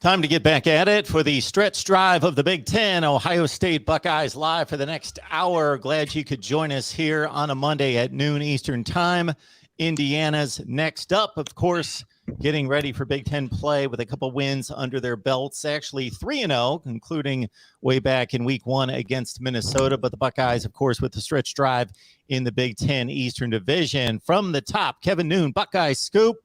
Time to get back at it for the stretch drive of the Big Ten. Ohio State Buckeyes live for the next hour. Glad you could join us here on a Monday at noon Eastern time. Indiana's next up, of course, getting ready for Big Ten play with a couple wins under their belts. Actually 3-0, including way back in week 1 against Minnesota. But the Buckeyes, of course, with the stretch drive in the Big Ten Eastern Division. From the top, Kevin Noon, Buckeye Scoop.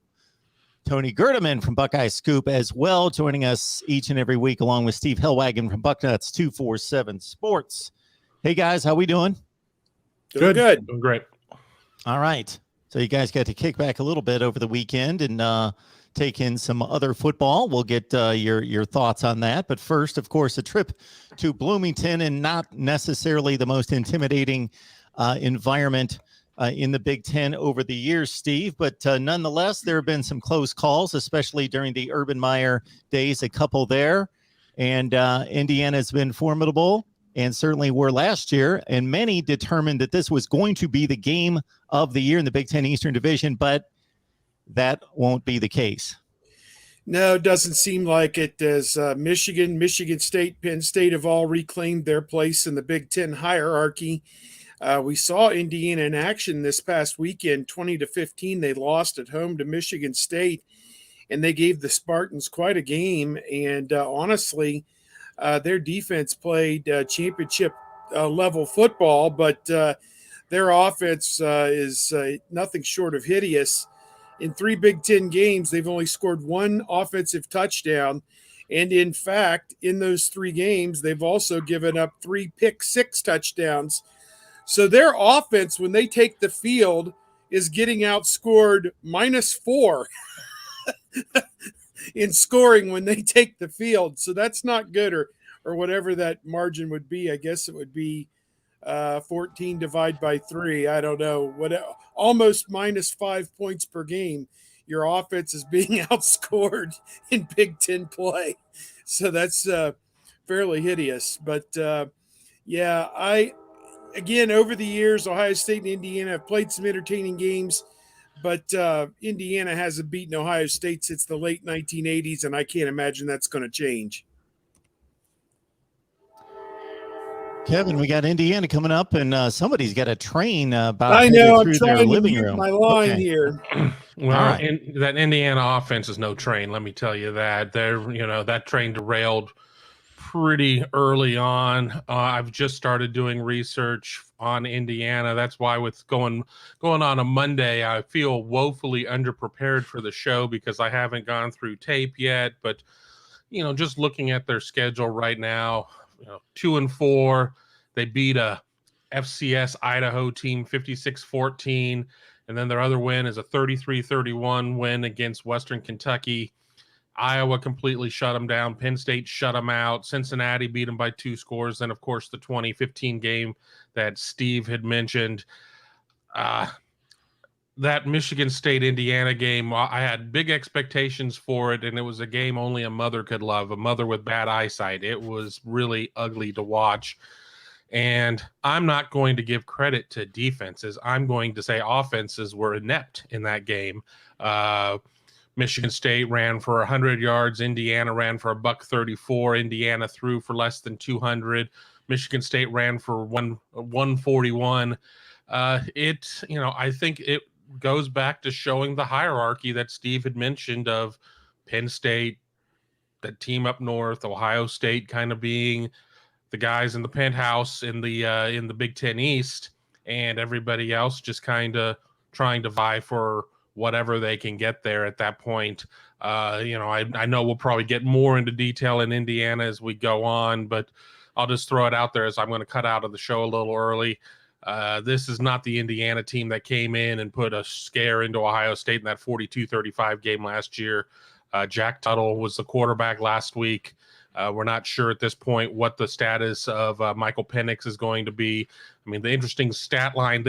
Tony Gerdeman from Buckeye Scoop as well, joining us each and every week, along with Steve Hellwagon from Bucknuts 247 Sports. Hey, guys, how we doing? Good. Doing great. All right. So you guys got to kick back a little bit over the weekend and take in some other football. We'll get your thoughts on that. But first, of course, a trip to Bloomington, and not necessarily the most intimidating environment in the Big Ten over the years, Steve. But nonetheless, there have been some close calls, especially during the Urban Meyer days, a couple there. And Indiana's been formidable, and certainly were last year. And many determined that this was going to be the game of the year in the Big Ten Eastern Division, but that won't be the case. No, it doesn't seem like it. As Michigan State, Penn State have all reclaimed their place in the Big Ten hierarchy. We saw Indiana in action this past weekend, 20-15. They lost at home to Michigan State, and they gave the Spartans quite a game. And honestly, their defense played championship level football, but their offense is nothing short of hideous. In 3 Big Ten games, they've only scored 1 offensive touchdown. And in fact, in those 3 games, they've also given up 3 pick-six touchdowns. So their offense, when they take the field, is getting outscored -4 in scoring when they take the field. So that's not good, or whatever that margin would be. I guess it would be 14 divided by 3. I don't know. Almost -5 points per game. Your offense is being outscored in Big Ten play. So that's fairly hideous. But Again, over the years, Ohio State and Indiana have played some entertaining games, but Indiana hasn't beaten Ohio State since the late 1980s, and I can't imagine that's going to change. Kevin, we got Indiana coming up, and somebody's got a train about I know, I'm through trying their to living mute room. my line here. Well, right. That Indiana offense is no train, let me tell you that. That train derailed pretty early on. I've just started doing research on Indiana. That's why with going on a Monday, I feel woefully underprepared for the show because I haven't gone through tape yet. But, just looking at their schedule right now, 2-4, they beat a FCS Idaho team 56-14. And then their other win is a 33-31 win against Western Kentucky. Iowa completely shut them down. Penn State shut them out. Cincinnati beat them by 2 scores. Then, of course, the 2015 game that Steve had mentioned. That Michigan State-Indiana game, I had big expectations for it, and it was a game only a mother could love, a mother with bad eyesight. It was really ugly to watch. And I'm not going to give credit to defenses. I'm going to say offenses were inept in that game. Michigan State ran for 100 yards. Indiana ran for $134. Indiana threw for less than 200. Michigan State ran for 141. I think it goes back to showing the hierarchy that Steve had mentioned of Penn State, that team up north, Ohio State kind of being the guys in the penthouse in the Big Ten East, and everybody else just kind of trying to vie for whatever they can get there at that point. I know we'll probably get more into detail in Indiana as we go on, but I'll just throw it out there as I'm going to cut out of the show a little early. This is not the Indiana team that came in and put a scare into Ohio State in that 42-35 game last year. Jack Tuttle was the quarterback last week. We're not sure at this point what the status of Michael Penix is going to be. I mean, the interesting storyline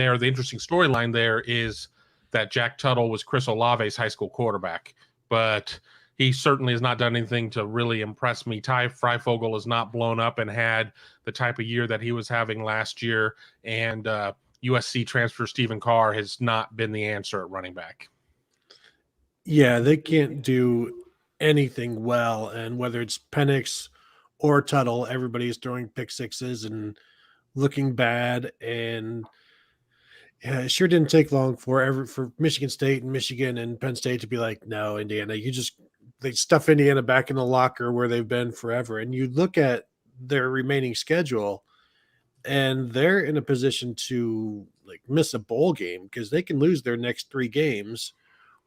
there is that Jack Tuttle was Chris Olave's high school quarterback, but he certainly has not done anything to really impress me. Ty Freifogel has not blown up and had the type of year that he was having last year, and USC transfer Stephen Carr has not been the answer at running back. Yeah, they can't do anything well. And whether it's Penix or Tuttle, everybody is throwing pick sixes and looking bad. And yeah, it sure didn't take long for Michigan State and Michigan and Penn State to be like, no, Indiana, they stuff Indiana back in the locker where they've been forever. And you look at their remaining schedule, and they're in a position to like miss a bowl game because they can lose their next 3 games,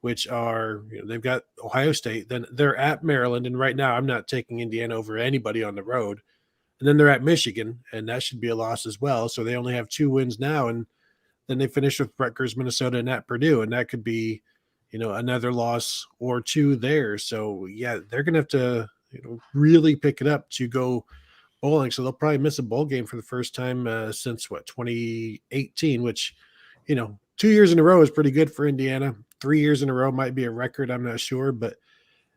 which are, they've got Ohio State, then they're at Maryland, and right now I'm not taking Indiana over anybody on the road, and then they're at Michigan, and that should be a loss as well. So they only have 2 wins now, and then they finish with Rutgers, Minnesota, and at Purdue, and that could be, another loss or 2 there. So yeah, they're gonna have to, really pick it up to go bowling. So they'll probably miss a bowl game for the first time since 2018, which, 2 years in a row is pretty good for Indiana. 3 years in a row might be a record. I'm not sure, but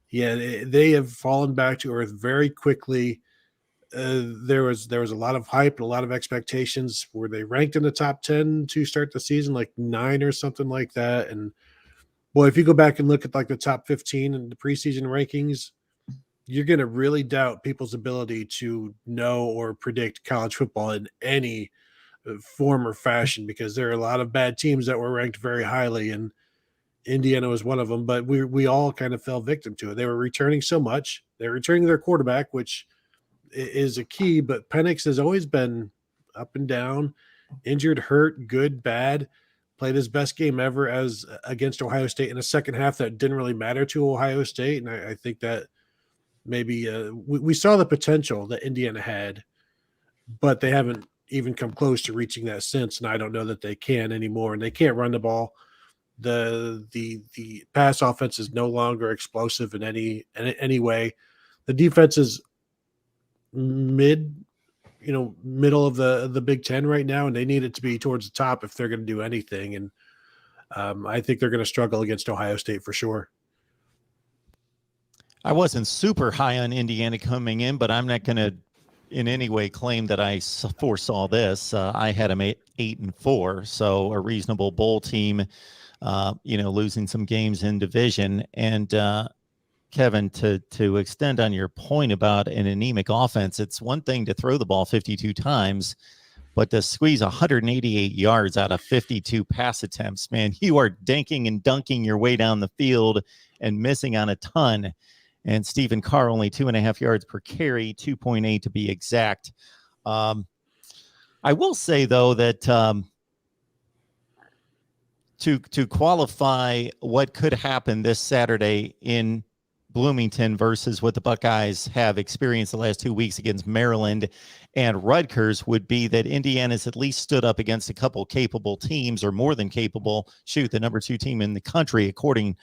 yeah, they have fallen back to earth very quickly. There was a lot of hype and a lot of expectations. Were they ranked in the top 10 to start the season, like 9 or something like that? And boy, if you go back and look at like the top 15 in the preseason rankings, you're going to really doubt people's ability to know or predict college football in any form or fashion, because there are a lot of bad teams that were ranked very highly, and Indiana was one of them. But we all kind of fell victim to it. They were returning so much. They're returning their quarterback, which is a key, but Penix has always been up and down, injured, hurt, good, bad. Played his best game ever as against Ohio State in a second half that didn't really matter to Ohio State, and I think that maybe we saw the potential that Indiana had, but they haven't even come close to reaching that since, and I don't know that they can anymore. And they can't run the ball. The pass offense is no longer explosive in any way. The defense is middle of the Big Ten right now, and they need it to be towards the top if they're going to do anything. And I think they're going to struggle against Ohio State for sure. I wasn't super high on Indiana coming in, but I'm not going to in any way claim that I foresaw this. I had them 8-4, so a reasonable bowl team, losing some games in division. And Kevin, to extend on your point about an anemic offense, it's one thing to throw the ball 52 times, but to squeeze 188 yards out of 52 pass attempts, man, you are dinking and dunking your way down the field and missing on a ton. And Stephen Carr only 2.5 yards per carry, 2.8 to be exact. I will say, though, that to qualify what could happen this Saturday in Bloomington versus what the Buckeyes have experienced the last 2 weeks against Maryland and Rutgers would be that Indiana's at least stood up against a couple capable teams, or more than capable. Shoot, the number 2 team in the country, according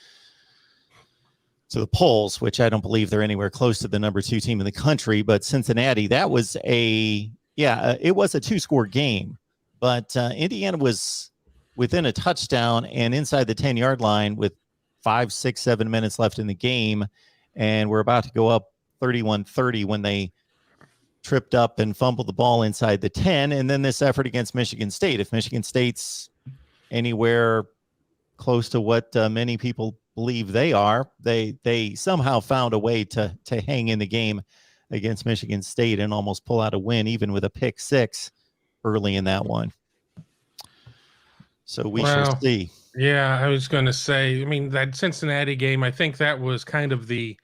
to the polls, which I don't believe they're anywhere close to the number 2 team in the country. But Cincinnati, it was a 2-score game, but Indiana was within a touchdown and inside the 10-yard line with 5, 6, 7 minutes left in the game, and we're about to go up 31-30 when they tripped up and fumbled the ball inside the 10. And then this effort against Michigan State. If Michigan State's anywhere close to what many people believe they are, they somehow found a way to hang in the game against Michigan State and almost pull out a win, even with a pick 6 early in that one. So we shall see. Yeah, I was going to say, that Cincinnati game, I think that was kind of the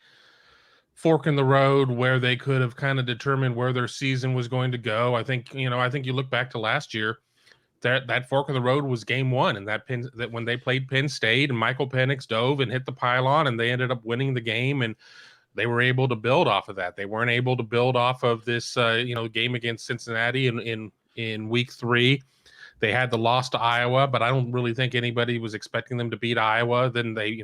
fork in the road where they could have kind of determined where their season was going to go. I think you look back to last year, that fork in the road was game 1, and that when they played Penn State and Michael Penix dove and hit the pylon, and they ended up winning the game, and they were able to build off of that. They weren't able to build off of this game against Cincinnati in week 3. They had the loss to Iowa, but I don't really think anybody was expecting them to beat Iowa. Then they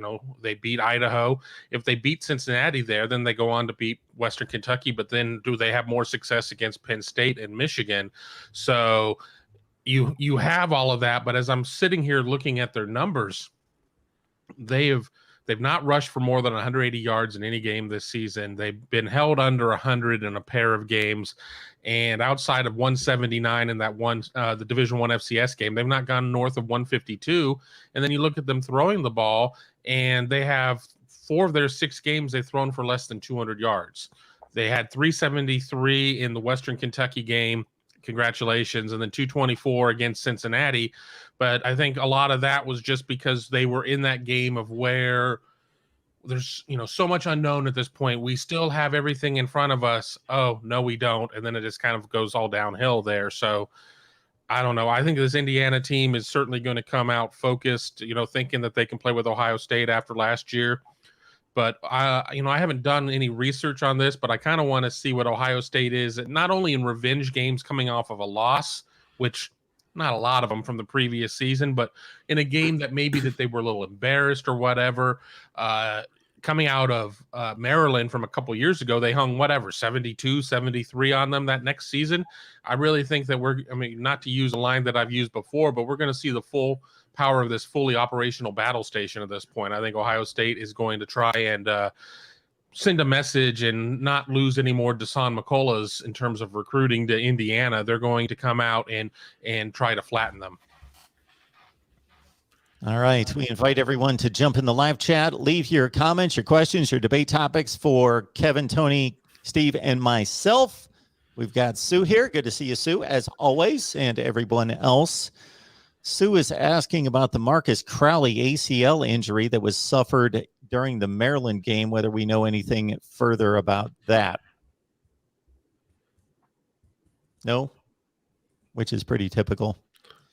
beat Idaho. If they beat Cincinnati there, then they go on to beat Western Kentucky. But then do they have more success against Penn State and Michigan? So you have all of that. But as I'm sitting here looking at their numbers, they've not rushed for more than 180 yards in any game this season. They've been held under 100 in a pair of games. And outside of 179 in that one, the Division I FCS game, they've not gone north of 152. And then you look at them throwing the ball, and they have 4 of their 6 games, they've thrown for less than 200 yards. They had 373 in the Western Kentucky game. Congratulations. And then 224 against Cincinnati. But I think a lot of that was just because they were in that game of where there's, so much unknown at this point. We still have everything in front of us. Oh, no, we don't. And then it just kind of goes all downhill there. So I don't know. I think this Indiana team is certainly going to come out focused, thinking that they can play with Ohio State after last year. But I haven't done any research on this, but I kind of want to see what Ohio State is, not only in revenge games coming off of a loss, which not a lot of them from the previous season, but in a game that maybe that they were a little embarrassed or whatever. Coming out of Maryland from a couple years ago, they hung 72, 73 on them that next season. I really think that not to use a line that I've used before, but we're going to see the full power of this fully operational battle station at this point. I think Ohio State is going to try and send a message and not lose any more Deshaun McCulloughs in terms of recruiting to Indiana. They're going to come out and try to flatten them. All right. We invite everyone to jump in the live chat. Leave your comments, your questions, your debate topics for Kevin, Tony, Steve, and myself. We've got Sue here. Good to see you, Sue, as always, and everyone else. Sue is asking about the Marcus Crowley ACL injury that was suffered during the Maryland game, whether we know anything further about that. No? Which is pretty typical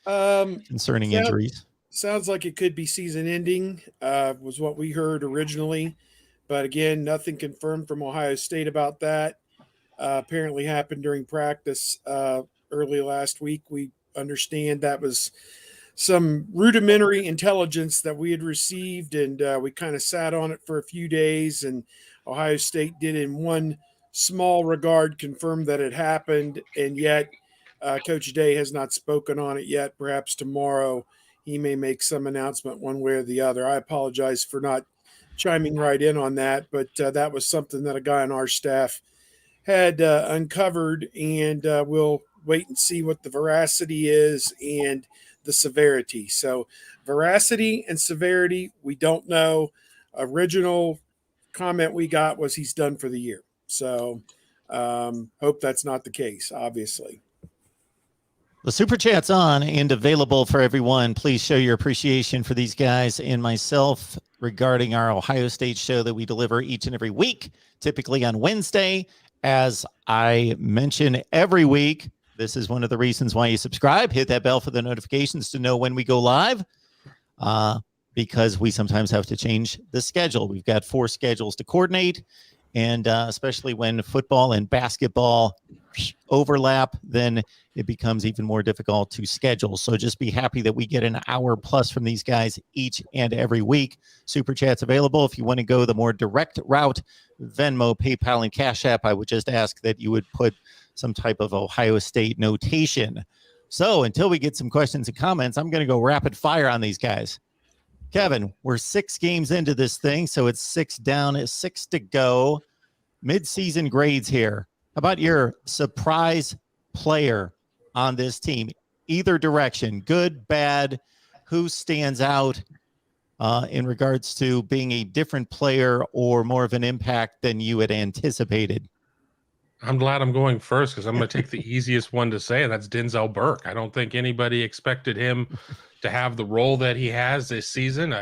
concerning injuries. Sounds like it could be season ending, was what we heard originally. But again, nothing confirmed from Ohio State about that. Apparently happened during practice early last week. We understand that was some rudimentary intelligence that we had received, and we kind of sat on it for a few days, and Ohio State did in one small regard confirm that it happened, and yet Coach Day has not spoken on it yet. Perhaps tomorrow he may make some announcement one way or the other. I apologize for not chiming right in on that, but that was something that a guy on our staff had uncovered, and we'll wait and see what the veracity is and the severity. So veracity and severity, we don't know. Original comment we got was he's done for the year. So hope that's not the case, obviously. The Super Chat's on and available for everyone. Please show your appreciation for these guys and myself regarding our Ohio State show that we deliver each and every week, typically on Wednesday. As I mention every week, this is one of the reasons why you subscribe. Hit that bell for the notifications to know when we go live, because we sometimes have to change the schedule. We've got 4 schedules to coordinate, and especially when football and basketball overlap, then it becomes even more difficult to schedule. So just be happy that we get an hour plus from these guys each and every week. Super Chat's available. If you want to go the more direct route, Venmo, PayPal, and Cash App, I would just ask that you would put some type of Ohio State notation. So until we get some questions and comments, I'm going to go rapid fire on these guys. Kevin, we're 6 games into this thing, so it's 6 down, 6 to go. Mid-season grades here. How about your surprise player on this team? Either direction, good, bad, who stands out in regards to being a different player or more of an impact than you had anticipated? I'm glad I'm going first because I'm going to take the easiest one to say, and that's Denzel Burke. I don't think anybody expected him to have the role that he has this season.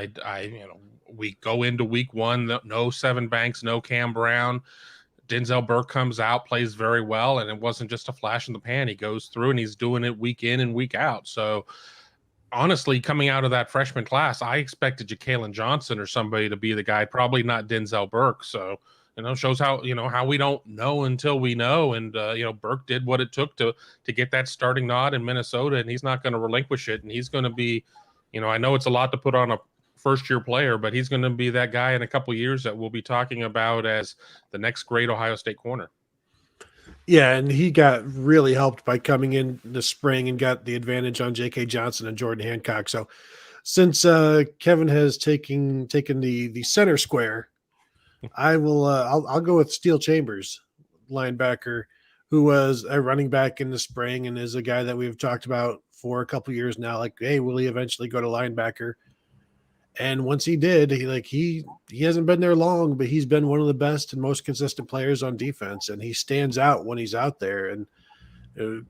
We go into week 1, no Seven Banks, no Cam Brown. Denzel Burke comes out, plays very well, and it wasn't just a flash in the pan. He goes through and he's doing it week in and week out. So honestly, coming out of that freshman class, I expected Ja'Kalen Johnson or somebody to be the guy, probably not Denzel Burke. So, shows how, how we don't know until we know. And, Burke did what it took to get that starting nod in Minnesota, and he's not going to relinquish it. And he's going to be, I know it's a lot to put on a first-year player, but he's going to be that guy in a couple of years that we'll be talking about as the next great Ohio State corner. Yeah, and he got really helped by coming in the spring and got the advantage on J.K. Johnson and Jordan Hancock. So since Kevin has taken the center square, I'll go with Steel Chambers, linebacker, who was a running back in the spring and is a guy that we've talked about for a couple of years now. Like, hey, will he eventually go to linebacker? And once he did, he hasn't been there long, but he's been one of the best and most consistent players on defense, and he stands out when he's out there. And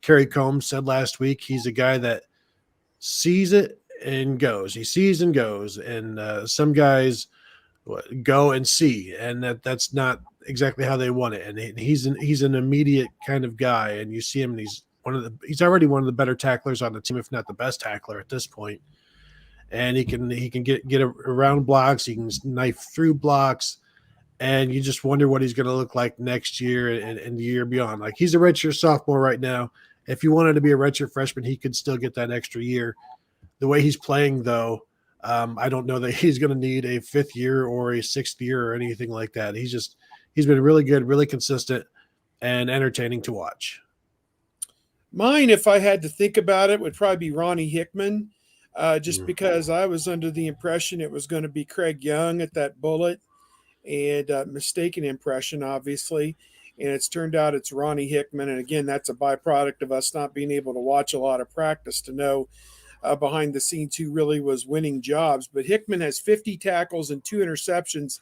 Kerry Combs said last week he's a guy that sees it and goes. He sees and goes, and some guys go and see, and that's not exactly how they want it. And he's an immediate kind of guy, and you see him, and he's already one of the better tacklers on the team, if not the best tackler at this point. And he can get around blocks, he can knife through blocks, and you just wonder what he's going to look like next year and the year beyond. Like, he's a redshirt sophomore right now. If he wanted to be a redshirt freshman, he could still get that extra year. The way he's playing, though, I don't know that he's going to need a 5th year or a 6th year or anything like that. He's been really good, really consistent, and entertaining to watch. Mine, if I had to think about it, would probably be Ronnie Hickman, just because I was under the impression it was going to be Craig Young at that bullet, and mistaken impression, obviously. And it's turned out it's Ronnie Hickman. And again, that's a byproduct of us not being able to watch a lot of practice to know behind the scenes who really was winning jobs. But Hickman has 50 tackles and 2 interceptions,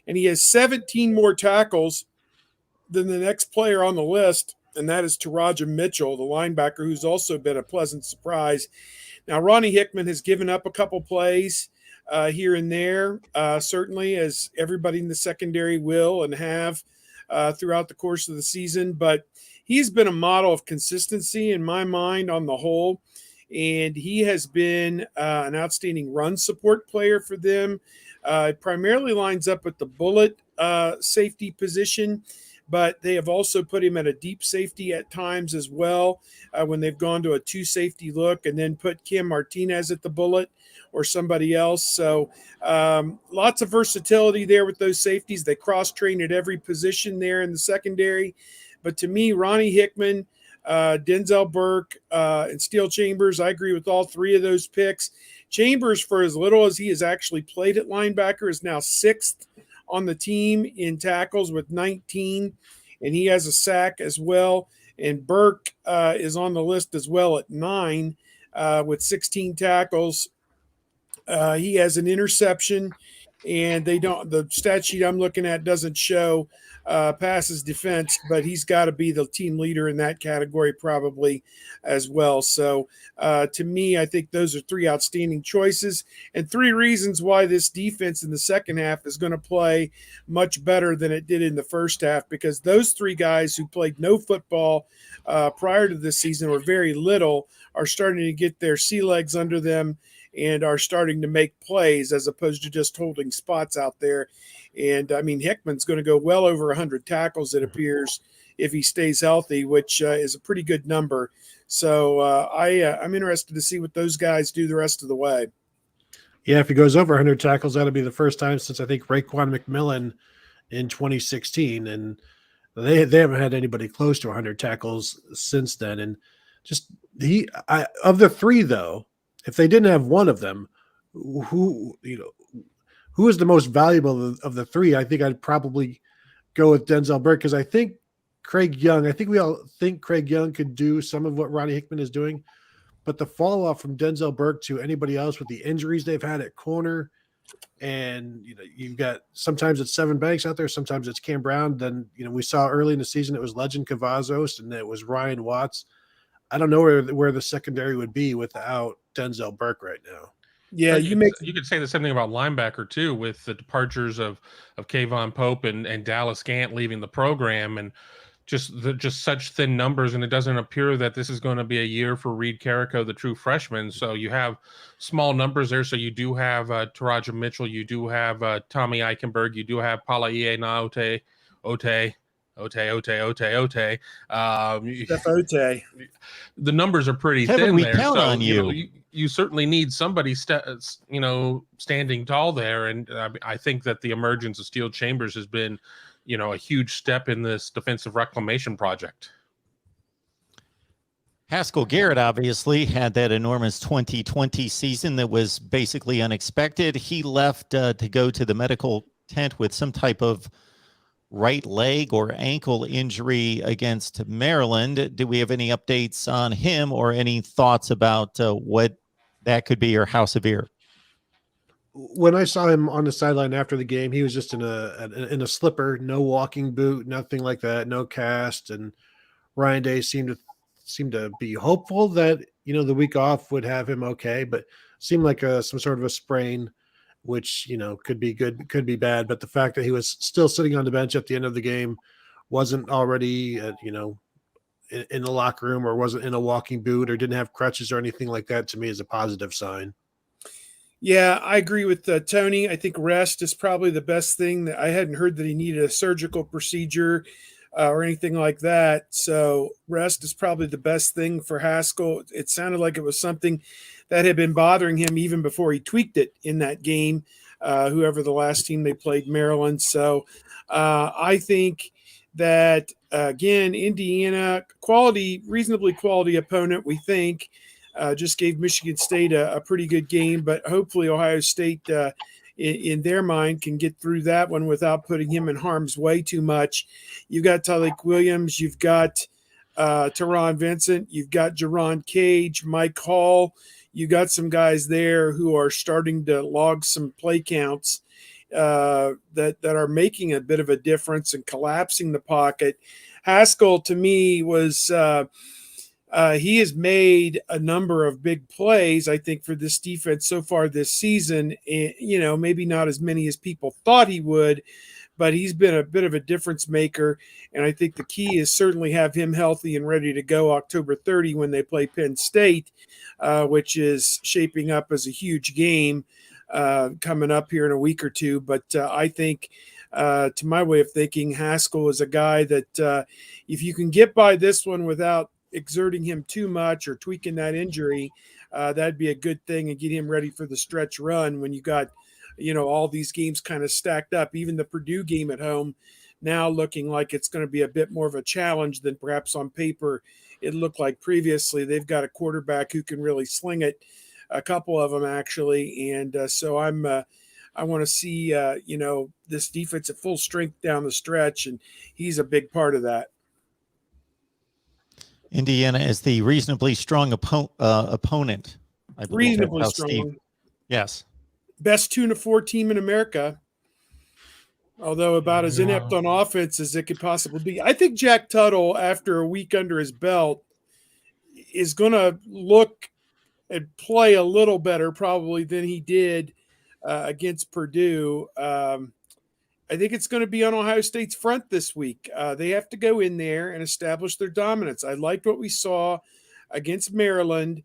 and he has 17 more tackles than the next player on the list, and that is Taraja Mitchell, the linebacker, who's also been a pleasant surprise. Now, Ronnie Hickman has given up a couple plays here and there, certainly, as everybody in the secondary will and have throughout the course of the season. But he's been a model of consistency in my mind on the whole, and he has been an outstanding run support player for them. Primarily lines up at the bullet safety position, but they have also put him at a deep safety at times as well when they've gone to a 2 safety look, and then put Kim Martinez at the bullet or somebody else. So lots of versatility there with those safeties. They cross-train at every position there in the secondary. But to me, Ronnie Hickman, Denzel Burke, and Steele Chambers, I agree with all 3 of those picks. Chambers, for as little as he has actually played at linebacker, is now 6th on the team in tackles with 19, and he has a sack as well. And Burke is on the list as well at 9 with 16 tackles. He has an interception, and the stat sheet I'm looking at doesn't show passes defense, but he's got to be the team leader in that category probably as well. So to me, I think those are 3 outstanding choices and 3 reasons why this defense in the second half is going to play much better than it did in the first half, because those 3 guys who played no football prior to this season, or very little, are starting to get their sea legs under them and are starting to make plays as opposed to just holding spots out there. And I mean, Hickman's going to go well over 100 tackles, it appears, if he stays healthy, which is a pretty good number. So I'm interested to see what those guys do the rest of the way. Yeah, if he goes over 100 tackles, that'll be the first time since, I think, Raekwon McMillan in 2016. And they haven't had anybody close to 100 tackles since then. And just of the 3, though, if they didn't have one of them, who is the most valuable of the 3? I think I'd probably go with Denzel Burke, because I think we all think Craig Young could do some of what Ronnie Hickman is doing, but the fall off from Denzel Burke to anybody else with the injuries they've had at corner, and you've got, sometimes it's Sevyn Banks out there, sometimes it's Cam Brown. Then we saw early in the season it was Legend Cavazos, and it was Ryan Watts. I don't know where the secondary would be without Denzel Burke right now. Yeah, you could say the same thing about linebacker too, with the departures of Kayvon Pope and Dallas Gant leaving the program, and just such thin numbers. And it doesn't appear that this is going to be a year for Reed Carrico, the true freshman. So you have small numbers there. So you do have Taraja Mitchell, you do have Tommy Eichenberg, you do have Palaie Naote, Ote. The numbers are pretty Kevin, thin we there. count So on you certainly need somebody standing tall there, and I think that the emergence of Steele Chambers has been a huge step in this defensive reclamation project. Haskell Garrett obviously had that enormous 2020 season that was basically unexpected. He left to go to the medical tent with some type of right leg or ankle injury against Maryland. Do we have any updates on him or any thoughts about what that could be or how severe? when I saw him on the sideline after the game, he was just in a slipper, no walking boot, nothing like that, no cast. And Ryan Day seemed to be hopeful that the week off would have him okay, but seemed like some sort of a sprain, which could be good, could be bad. But the fact that he was still sitting on the bench at the end of the game, wasn't already in the locker room, or wasn't in a walking boot, or didn't have crutches or anything like that, to me is a positive sign. Yeah, I agree with Tony. I think rest is probably the best thing. That I hadn't heard that he needed a surgical procedure or anything like that. So rest is probably the best thing for Haskell. It sounded like it was something that had been bothering him even before he tweaked it in that game, whoever the last team they played, Maryland. So I think that, again, Indiana, reasonably quality opponent, we think. Just gave Michigan State a pretty good game, but hopefully Ohio State, in their mind, can get through that one without putting him in harm's way too much. You've got Tyleik Williams, you've got Teron Vincent, you've got Jerron Cage, Mike Hall. You got some guys there who are starting to log some play counts that are making a bit of a difference and collapsing the pocket. Haskell, to me, was he has made a number of big plays, I think, for this defense so far this season. Maybe not as many as people thought he would, but he's been a bit of a difference maker. And I think the key is certainly have him healthy and ready to go October 30 when they play Penn State, which is shaping up as a huge game coming up here in a week or two. But I think, to my way of thinking, Haskell is a guy that if you can get by this one without exerting him too much or tweaking that injury, that'd be a good thing, and get him ready for the stretch run when you got, all these games kind of stacked up. Even the Purdue game at home now looking like it's going to be a bit more of a challenge than perhaps on paper it looked like previously. They've got a quarterback who can really sling it, a couple of them actually. And so I want to see, this defense at full strength down the stretch, and he's a big part of that. Indiana is the reasonably strong opponent. I believe. Reasonably strong. Steve. Yes. Best 2-4 team in America, although about as inept on offense as it could possibly be. I think Jack Tuttle, after a week under his belt, is going to look and play a little better probably than he did against Purdue. I think it's going to be on Ohio State's front this week. They have to go in there and establish their dominance. I liked what we saw against Maryland.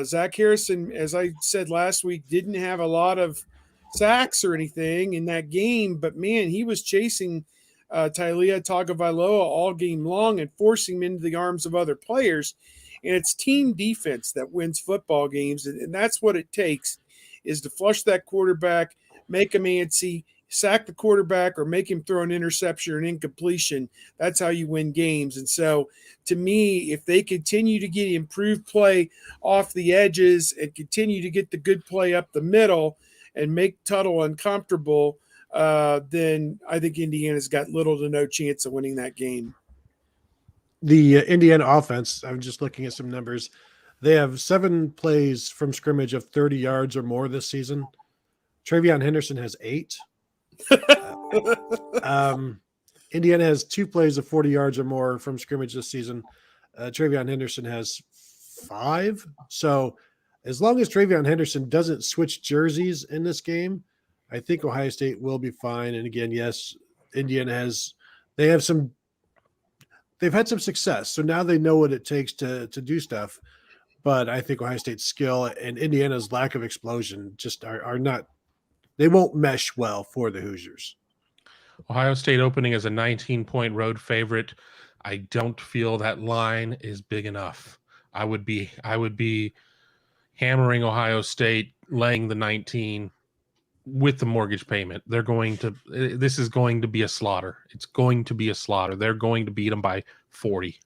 Zach Harrison, as I said last week, didn't have a lot of sacks or anything in that game, but man, he was chasing Taulia Tagovailoa all game long and forcing him into the arms of other players. And it's team defense that wins football games, and that's what it takes, is to flush that quarterback, make him antsy, sack the quarterback, or make him throw an interception or an incompletion. That's how you win games. And so, to me, if they continue to get improved play off the edges and continue to get the good play up the middle and make Tuttle uncomfortable, then I think Indiana's got little to no chance of winning that game. The Indiana offense, I'm just looking at some numbers. They have 7 plays from scrimmage of 30 yards or more this season. Travion Henderson has 8. Indiana has 2 plays of 40 yards or more from scrimmage this season. Travion Henderson has 5. So as long as Travion Henderson doesn't switch jerseys in this game, I think Ohio State will be fine. And again, yes, Indiana they've had some success. So now they know what it takes to do stuff. But I think Ohio State's skill and Indiana's lack of explosion just are not, they won't mesh well for the Hoosiers. Ohio State opening as a 19-point road favorite. I don't feel that line is big enough. I would be hammering Ohio State, laying the 19 with the mortgage payment. This is going to be a slaughter. It's going to be a slaughter. They're going to beat them by 40.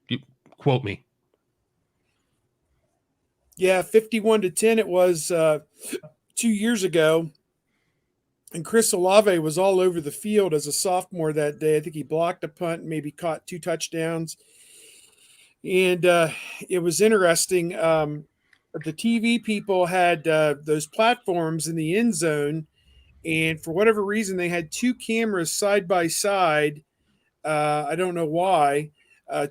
You quote me. Yeah, 51-10 it was 2 years ago. And Chris Olave was all over the field as a sophomore that day. I think he blocked a punt, maybe caught 2 touchdowns. And it was interesting. but the TV people had those platforms in the end zone, and for whatever reason, they had two cameras side by side. I don't know why.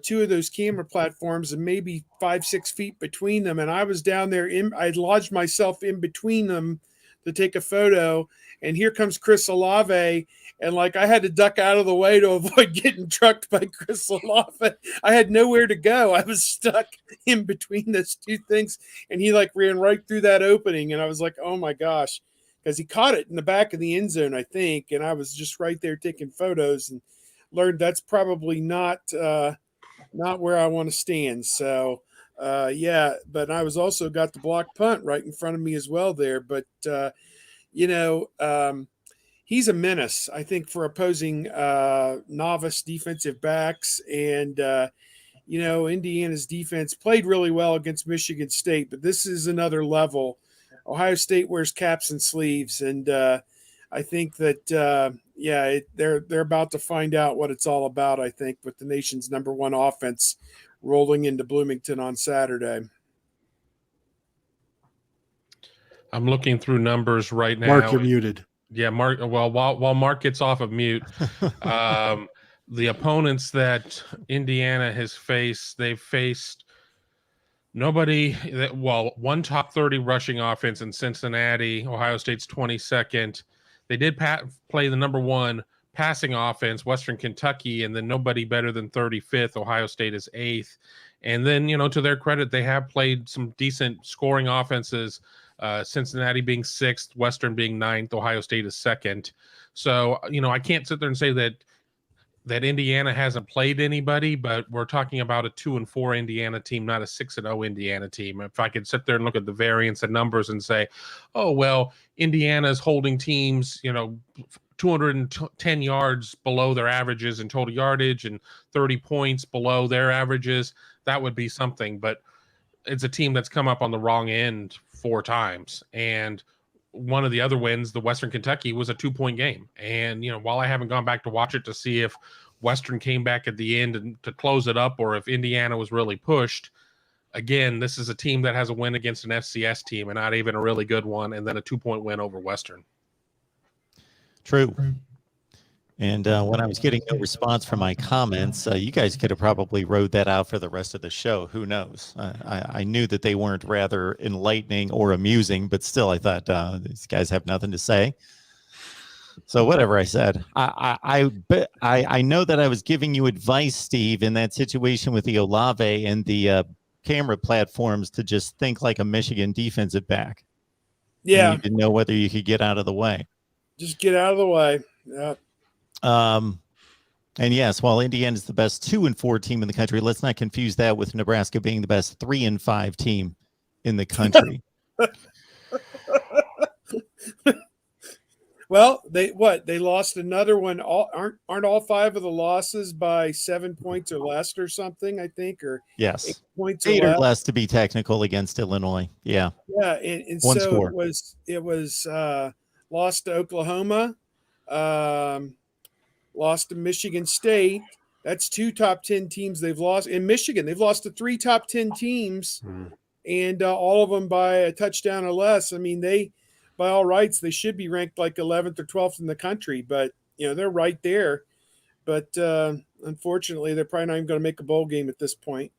Two of those camera platforms and maybe 5-6 feet between them. And I was down there I lodged myself in between them to take a photo. And here comes Chris Olave. And like, I had to duck out of the way to avoid getting trucked by Chris Olave. I had nowhere to go. I was stuck in between those two things. And he like ran right through that opening. And I was like, oh my gosh, because he caught it in the back of the end zone, I think. And I was just right there taking photos and learned that's probably not where I want to stand. So, yeah, but I was also got the block punt right in front of me as well there. But, he's a menace, I think, for opposing novice defensive backs. And, Indiana's defense played really well against Michigan State, but this is another level. Ohio State wears caps and sleeves. And I think that, they're about to find out what it's all about, I think, with the nation's number one offense rolling into Bloomington on Saturday. I'm looking through numbers right now. Mark, you're muted. Yeah, Mark. Well, while Mark gets off of mute, the opponents that Indiana has faced, they've faced nobody one top 30 rushing offense in Cincinnati. Ohio State's 22nd. They did play the number one passing offense, Western Kentucky, and then nobody better than 35th. Ohio State is 8th. And then, to their credit, they have played some decent scoring offenses, Cincinnati being 6th, Western being 9th, Ohio State is 2nd. So, I can't sit there and say that Indiana hasn't played anybody, but we're talking about a 2-4 Indiana team, not a 6-0 Indiana team. If I could sit there and look at the variance and numbers and say, oh, well, Indiana's holding teams, 210 yards below their averages in total yardage and 30 points below their averages, that would be something. But it's a team that's come up on the wrong end 4 times. And one of the other wins, the Western Kentucky, was a 2-point game. And, while I haven't gone back to watch it to see if Western came back at the end and to close it up or if Indiana was really pushed, again, this is a team that has a win against an FCS team and not even a really good one, and then a 2-point win over Western. True. And when I was getting no response from my comments, you guys could have probably rode that out for the rest of the show. Who knows? I knew that they weren't rather enlightening or amusing, but still, I thought these guys have nothing to say. So whatever I said, I know that I was giving you advice, Steve, in that situation with the Olave and the camera platforms to just think like a Michigan defensive back. Yeah. And you didn't know whether you could get out of the way. Just get out of the way. Yeah. And yes, while Indiana is the best 2-4 team in the country, let's not confuse that with Nebraska being the best 3-5 team in the country. Well, they lost another one. Aren't all 5 of the losses by 7 points or less or something, I think, or yes, 8 points 8 or or less to be technical against Illinois. Yeah. Yeah. And one so score. it was lost to Oklahoma, lost to Michigan State. That's 2 top 10 teams they've lost. In Michigan, they've lost to 3 top 10 teams, and all of them by a touchdown or less. I mean, by all rights, they should be ranked like 11th or 12th in the country, but they're right there. But unfortunately, they're probably not even going to make a bowl game at this point.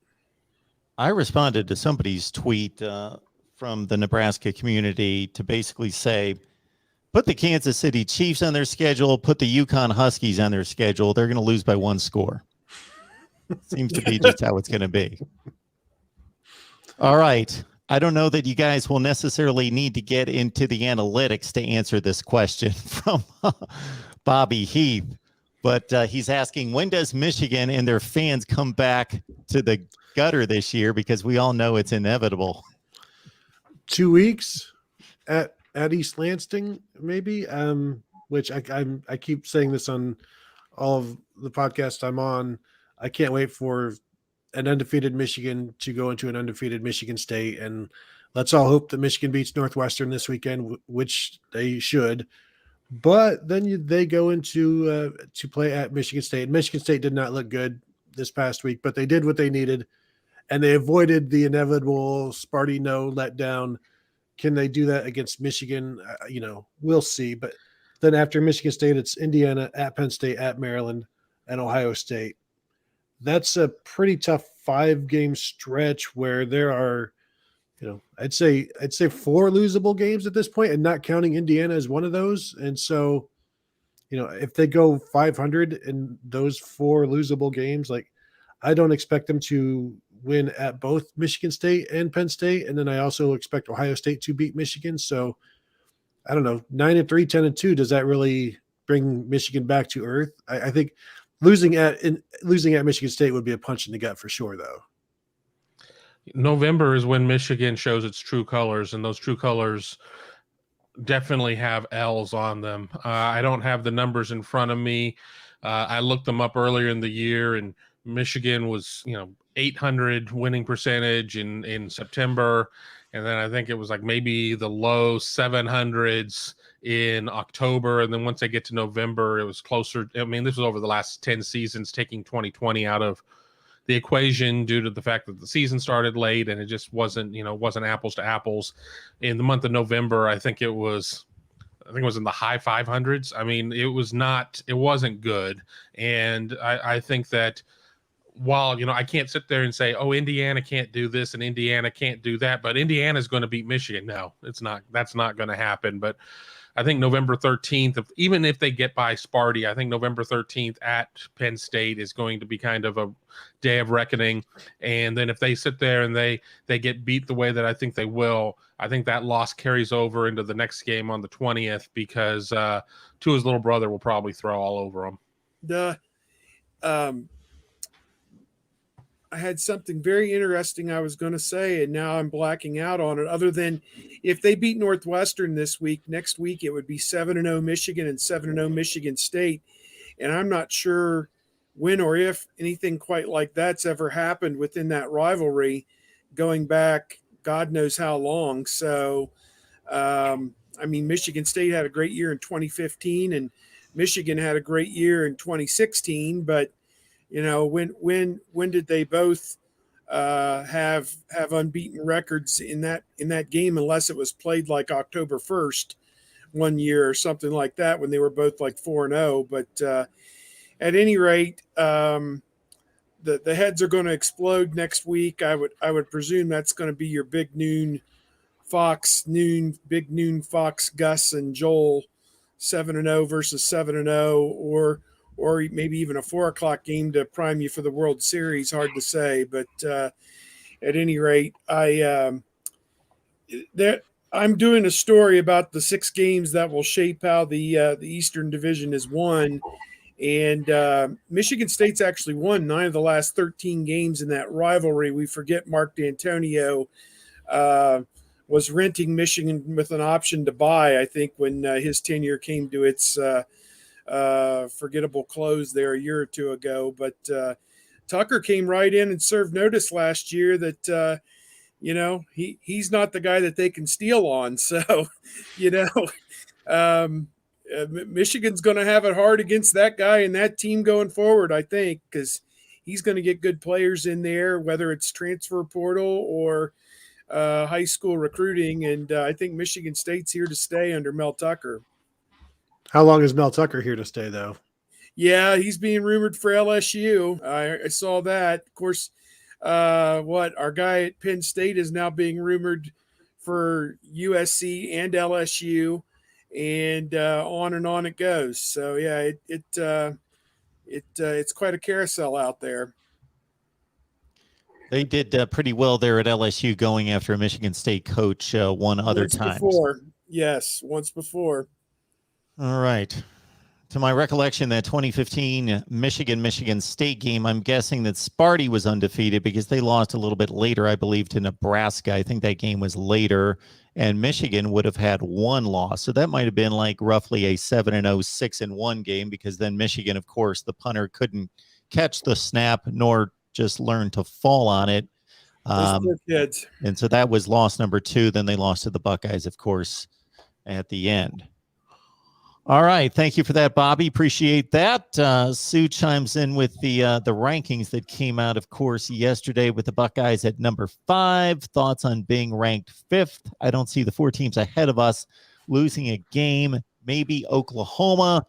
I responded to somebody's tweet from the Nebraska community to basically say, put the Kansas City Chiefs on their schedule, put the Yukon Huskies on their schedule. They're going to lose by 1 score. Seems to be just how it's going to be. All right. I don't know that you guys will necessarily need to get into the analytics to answer this question from Bobby Heath, but he's asking, when does Michigan and their fans come back to the gutter this year? Because we all know it's inevitable. 2 weeks at East Lansing, maybe, which I keep saying this on all of the podcasts I'm on. I can't wait for an undefeated Michigan to go into an undefeated Michigan State, and let's all hope that Michigan beats Northwestern this weekend, which they should. But then they go into to play at Michigan State. Michigan State did not look good this past week, but they did what they needed, and they avoided the inevitable Sparty no letdown. Can they do that against Michigan? We'll see. But then after Michigan State, it's Indiana, at Penn State, at Maryland, and Ohio State. That's a pretty tough 5-game stretch where there are, I'd say 4 losable games at this point, and not counting Indiana as one of those. And so, if they go 500 in those 4 losable games, like, I don't expect them to win at both Michigan State and Penn State. And then I also expect Ohio State to beat Michigan. So I don't know, 9-3, 10-2. Does that really bring Michigan back to earth? I think losing at Michigan State would be a punch in the gut for sure, though. November is when Michigan shows its true colors, and those true colors definitely have L's on them. I don't have the numbers in front of me. I looked them up earlier in the year, and Michigan was, 800 winning percentage in September. And then I think it was like maybe the low 700s in October. And then once they get to November, it was closer. I mean, this was over the last 10 seasons, taking 2020 out of the equation due to the fact that the season started late and it just wasn't apples to apples. In the month of November, I think it was in the high 500s. I mean, it wasn't good. And I think that while, I can't sit there and say, oh, Indiana can't do this and Indiana can't do that, but Indiana's going to beat Michigan. No, it's not. That's not going to happen. But I think November 13th, even if they get by Sparty, I think November 13th at Penn State is going to be kind of a day of reckoning. And then if they sit there and they get beat the way that I think they will, I think that loss carries over into the next game on the 20th because Tua's little brother will probably throw all over him. I had something very interesting I was going to say, and now I'm blacking out on it. Other than if they beat Northwestern this week, next week it would be 7-0 Michigan and 7-0 Michigan State. And I'm not sure when or if anything quite like that's ever happened within that rivalry going back God knows how long. So, Michigan State had a great year in 2015 and Michigan had a great year in 2016, but when did they both have unbeaten records in that game, unless it was played like October 1st one year or something like that, when they were both like 4-0. But at any rate, the heads are going to explode next week. I would presume that's going to be your big noon Fox, Gus and Joel, 7-0 versus 7-0, or maybe even a 4:00 game to prime you for the World Series. Hard to say, but at any rate, I'm doing a story about the 6 games that will shape how the Eastern Division is won, and Michigan State's actually won 9 of the last 13 games in that rivalry. We forget Mark D'Antonio was renting Michigan with an option to buy, I think, when his tenure came to its forgettable close there a year or two ago. But Tucker came right in and served notice last year that he's not the guy that they can steal on. So Michigan's going to have it hard against that guy and that team going forward, I think, because he's going to get good players in there, whether it's transfer portal or high school recruiting. And I think Michigan State's here to stay under Mel Tucker. How long is Mel Tucker here to stay, though? Yeah, he's being rumored for LSU. I saw that. Of course, our guy at Penn State is now being rumored for USC and LSU, and on it goes. So yeah, it's quite a carousel out there. They did pretty well there at LSU, going after a Michigan State coach one other time. Once before. All right. To my recollection, that 2015 Michigan State game, I'm guessing that Sparty was undefeated because they lost a little bit later, I believe, to Nebraska. I think that game was later, and Michigan would have had 1 loss. So that might have been like roughly a 7-0, 6-1 game, because then Michigan, of course, the punter couldn't catch the snap nor just learn to fall on it. And so that was loss number 2. Then they lost to the Buckeyes, of course, at the end. All right. Thank you for that, Bobby. Appreciate that. Sue chimes in with the rankings that came out, of course, yesterday with the Buckeyes at number 5. Thoughts on being ranked 5th? I don't see the 4 teams ahead of us losing a game. Maybe Oklahoma.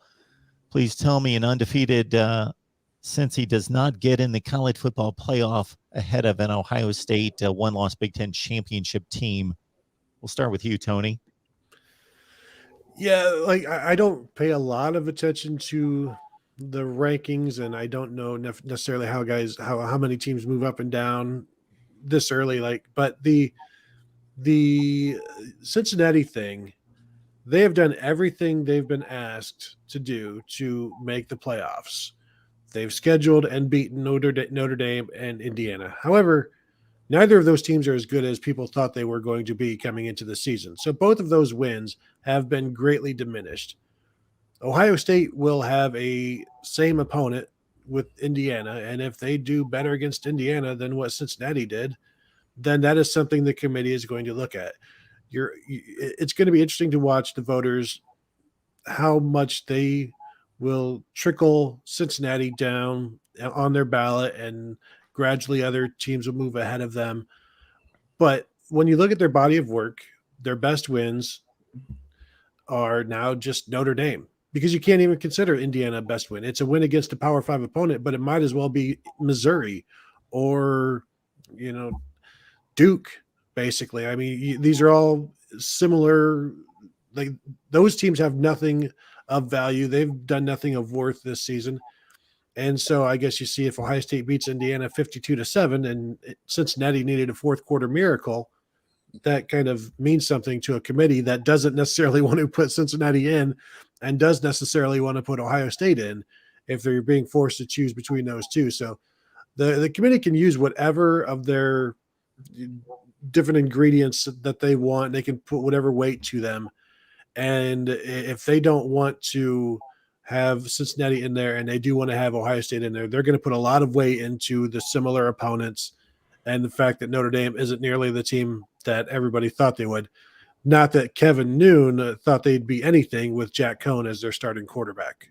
Please tell me an undefeated Cincy does not get in the college football playoff ahead of an Ohio State one-loss Big Ten championship team. We'll start with you, Tony. Yeah, like I don't pay a lot of attention to the rankings, and I don't know necessarily how many teams move up and down this early. But the Cincinnati thing, they have done everything they've been asked to do to make the playoffs. They've scheduled and beaten Notre Dame and Indiana. However, neither of those teams are as good as people thought they were going to be coming into the season. So both of those wins have been greatly diminished. Ohio State will have a same opponent with Indiana, and if they do better against Indiana than what Cincinnati did, then that is something the committee is going to look at. It's going to be interesting to watch the voters, how much they will trickle Cincinnati down on their ballot, and gradually other teams will move ahead of them. But when you look at their body of work, their best wins are now just Notre Dame, because you can't even consider Indiana a best win. It's a win against a Power 5 opponent, but it might as well be Missouri or, Duke, basically. I mean, these are all similar. Like, those teams have nothing of value. They've done nothing of worth this season. And so I guess you see if Ohio State beats Indiana 52-7 and Cincinnati needed a fourth quarter miracle, that kind of means something to a committee that doesn't necessarily want to put Cincinnati in and does necessarily want to put Ohio State in if they're being forced to choose between those two. So the committee can use whatever of their different ingredients that they want. They can put whatever weight to them. And if they don't want to have Cincinnati in there and they do want to have Ohio State in there, they're going to put a lot of weight into the similar opponents and the fact that Notre Dame isn't nearly the team that everybody thought they would. Not that Kevin Noon thought they'd be anything with Jack Cohn as their starting quarterback.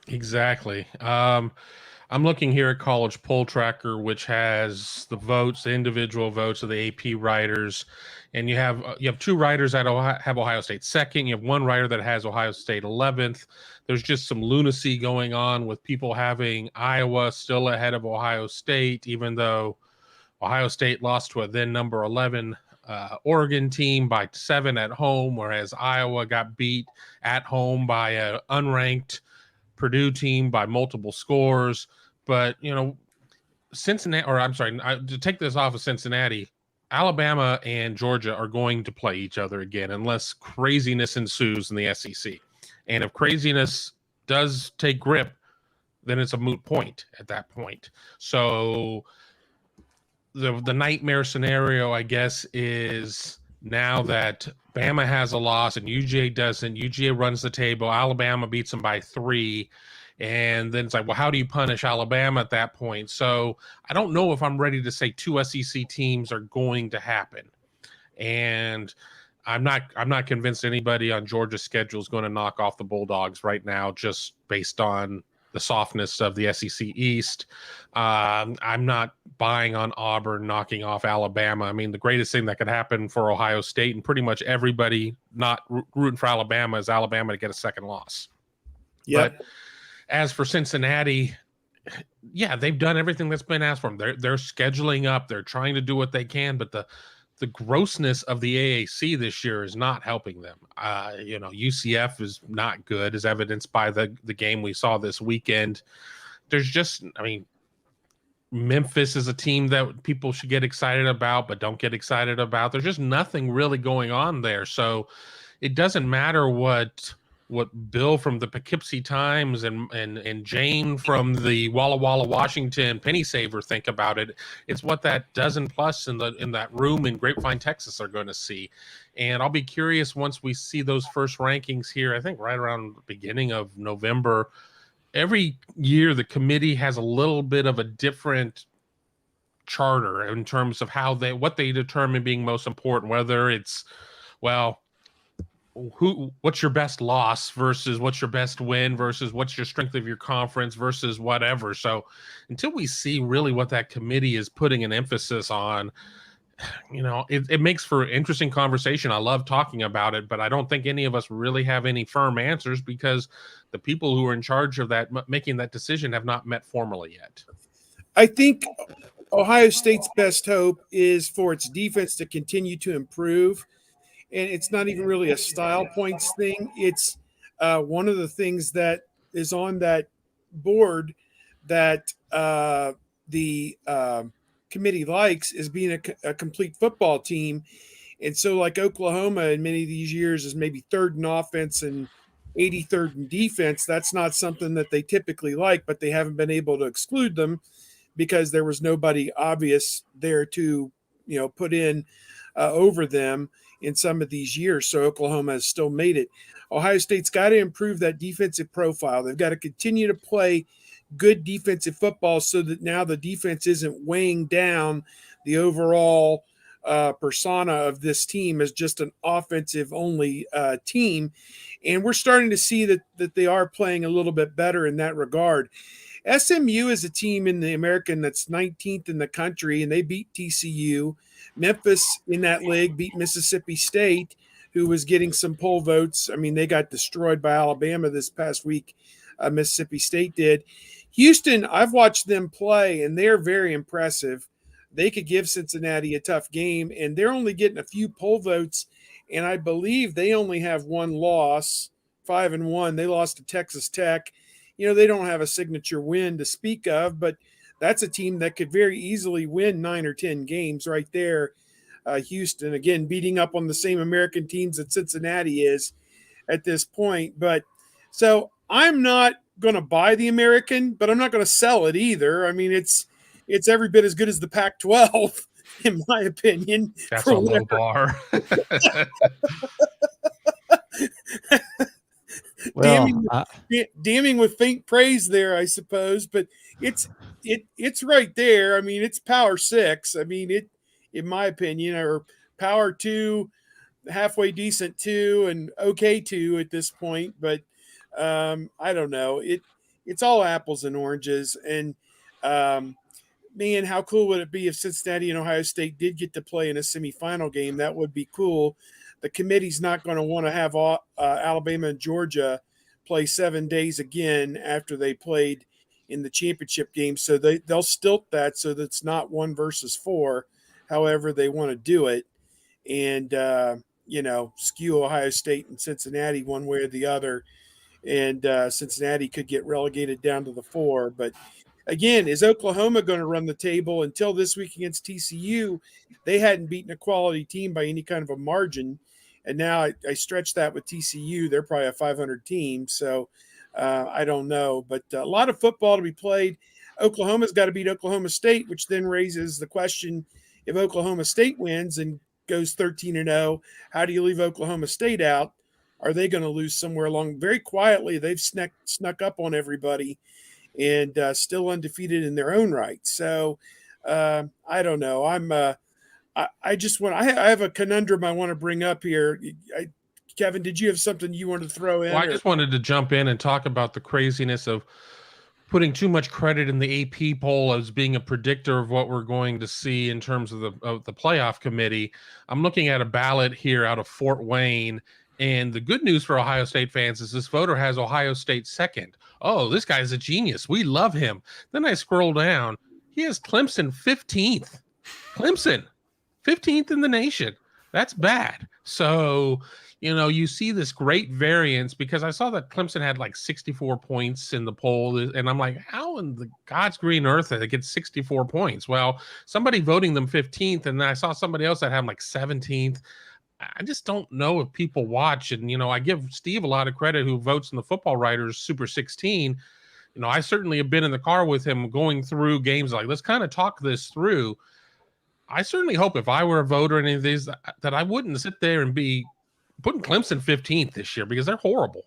Exactly. I'm looking here at College Poll Tracker, which has the votes, the individual votes of the AP writers, and you have 2 writers that have Ohio State second. You have 1 writer that has Ohio State 11th. There's just some lunacy going on with people having Iowa still ahead of Ohio State, even though Ohio State lost to a then number 11 Oregon team by 7 at home, whereas Iowa got beat at home by an unranked Purdue team by multiple scores. But, Cincinnati, or I'm sorry, to take this off of Cincinnati, Alabama and Georgia are going to play each other again unless craziness ensues in the SEC. And if craziness does take grip, then it's a moot point at that point. So the nightmare scenario, I guess, is now that Bama has a loss and UGA doesn't. UGA runs the table. Alabama beats them by 3. And then it's like, well, how do you punish Alabama at that point? So I don't know if I'm ready to say 2 SEC teams are going to happen. And I'm not convinced anybody on Georgia's schedule is going to knock off the Bulldogs right now, just based on the softness of the SEC East. I'm not buying on Auburn knocking off Alabama. I mean, the greatest thing that could happen for Ohio State and pretty much everybody not rooting for Alabama is Alabama to get a second loss. Yep. But as for Cincinnati, yeah, they've done everything that's been asked for them. They're scheduling up. They're trying to do what they can, but the grossness of the AAC this year is not helping them. UCF is not good, as evidenced by the game we saw this weekend. There's just, Memphis is a team that people should get excited about, but don't get excited about. There's just nothing really going on there. So it doesn't matter what Bill from the Poughkeepsie Times and Jane from the Walla Walla, Washington penny saver think about it. It's what that dozen plus in that room in Grapevine, Texas are going to see. And I'll be curious once we see those first rankings here, I think right around the beginning of November. Every year the committee has a little bit of a different charter in terms of what they determine being most important, whether it's, well, what's your best loss versus what's your best win versus what's your strength of your conference versus whatever. So until we see really what that committee is putting an emphasis on, it makes for interesting conversation. I love talking about it, but I don't think any of us really have any firm answers because the people who are in charge of that, making that decision, have not met formally yet. I think Ohio State's best hope is for its defense to continue to improve. And it's not even really a style points thing. It's one of the things that is on that board that the committee likes is being a complete football team. And so, like Oklahoma in many of these years is maybe third in offense and 83rd in defense. That's not something that they typically like, but they haven't been able to exclude them because there was nobody obvious there to, put in over them in some of these years. So Oklahoma has still made it. Ohio State's got to improve that defensive profile. They've got to continue to play good defensive football so that now the defense isn't weighing down the overall persona of this team as just an offensive only team. And we're starting to see that they are playing a little bit better in that regard. SMU is a team in the American that's 19th in the country, and they beat TCU. Memphis in that league beat Mississippi State, who was getting some poll votes. I mean, they got destroyed by Alabama this past week. Mississippi State did. Houston, I've watched them play, and they're very impressive. They could give Cincinnati a tough game, and they're only getting a few poll votes, and I believe they only have one loss, 5-1. They lost to Texas Tech. They don't have a signature win to speak of, but that's a team that could very easily win 9 or 10 games right there. Houston, again, beating up on the same American teams that Cincinnati is at this point. But so I'm not going to buy the American, but I'm not going to sell it either. I mean, it's every bit as good as the Pac-12, in my opinion. That's a low bar. Damning with faint praise there, I suppose, but it's right there. I mean, it's Power 6. I mean, it, in my opinion, or Power 2, halfway decent 2, and okay 2 at this point. But I don't know. It's all apples and oranges. And man, how cool would it be if Cincinnati and Ohio State did get to play in a semifinal game? That would be cool. The committee's not going to want to have Alabama and Georgia play 7 days again after they played in the championship game. So they'll stilt that so that it's not 1 versus 4, however they want to do it. And, skew Ohio State and Cincinnati one way or the other. And Cincinnati could get relegated down to the 4. But again, is Oklahoma going to run the table? Until this week against TCU, they hadn't beaten a quality team by any kind of a margin. And now I stretch that with TCU. They're probably a 500 team. So I don't know. But a lot of football to be played. Oklahoma's got to beat Oklahoma State, which then raises the question, if Oklahoma State wins and goes 13-0, how do you leave Oklahoma State out? Are they going to lose somewhere along? Very quietly, they've snuck up on everybody and still undefeated in their own right. So I don't know. I have a conundrum I want to bring up here. Kevin, did you have something you wanted to throw in? Well, I just wanted to jump in and talk about the craziness of putting too much credit in the AP poll as being a predictor of what we're going to see in terms of the playoff committee. I'm looking at a ballot here out of Fort Wayne, and the good news for Ohio State fans is this voter has Ohio State second. Oh, this guy's a genius. We love him. Then I scroll down. He has Clemson 15th. Clemson 15th in the nation. That's bad. So, you see this great variance because I saw that Clemson had like 64 points in the poll. And I'm like, how in the God's green earth did they get 64 points? Well, somebody voting them 15th. And then I saw somebody else that had like 17th. I just don't know if people watch. And, I give Steve a lot of credit who votes in the Football Writers Super 16. I certainly have been in the car with him going through games like, let's kind of talk this through. I certainly hope if I were a voter in any of these that I wouldn't sit there and be putting Clemson 15th this year because they're horrible.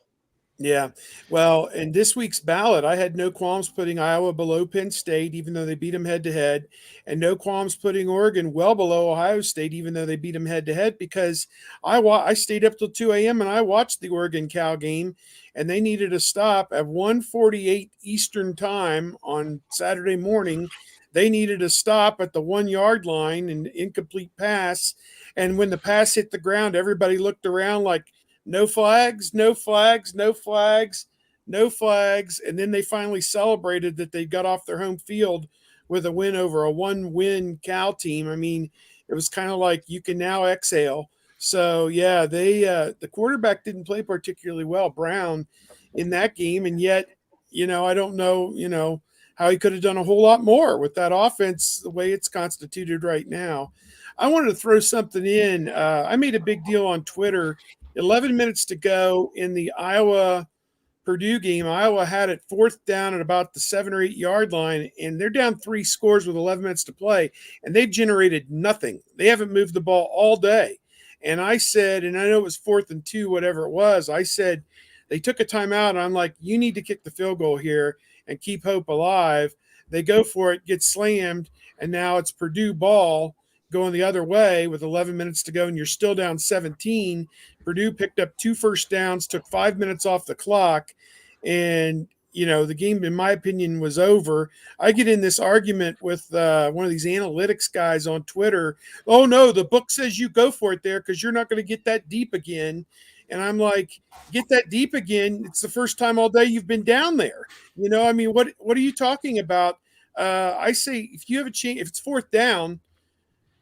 Yeah. Well, in this week's ballot, I had no qualms putting Iowa below Penn State, even though they beat them head to head, and no qualms putting Oregon well below Ohio State, even though they beat them head to head, because I stayed up till 2 a.m. and I watched the Oregon Cal game, and they needed a stop at 1:48 Eastern time on Saturday morning. They needed a stop at the 1 yard line, an incomplete pass. And when the pass hit the ground, everybody looked around like, no flags, no flags, no flags, no flags. And then they finally celebrated that they got off their home field with a win over a 1-win Cal team. I mean, it was kind of like you can now exhale. So yeah, the quarterback didn't play particularly well, Brown, in that game, and yet, I don't know, how he could have done a whole lot more with that offense the way it's constituted right now. I wanted to throw something in. I made a big deal on Twitter. 11 minutes to go in the Iowa-Purdue game. Iowa had it 4th down at about the 7 or 8 yard line, and they're down 3 scores with 11 minutes to play, and they've generated nothing. They haven't moved the ball all day. And I said, and I know it was 4th and 2, whatever it was, I said they took a timeout, and I'm like, you need to kick the field goal here and keep hope alive. They go for it, get slammed, and now it's Purdue ball going the other way with 11 minutes to go, and you're still down 17. Purdue picked up 2 first downs, took 5 minutes off the clock, and the game, in my opinion, was over. I get in this argument with one of these analytics guys on Twitter. Oh no, the book says you go for it there because you're not going to get that deep again. And I'm like, get that deep again. It's the first time all day you've been down there. I mean, what are you talking about? I say, if you have a chance, if it's 4th down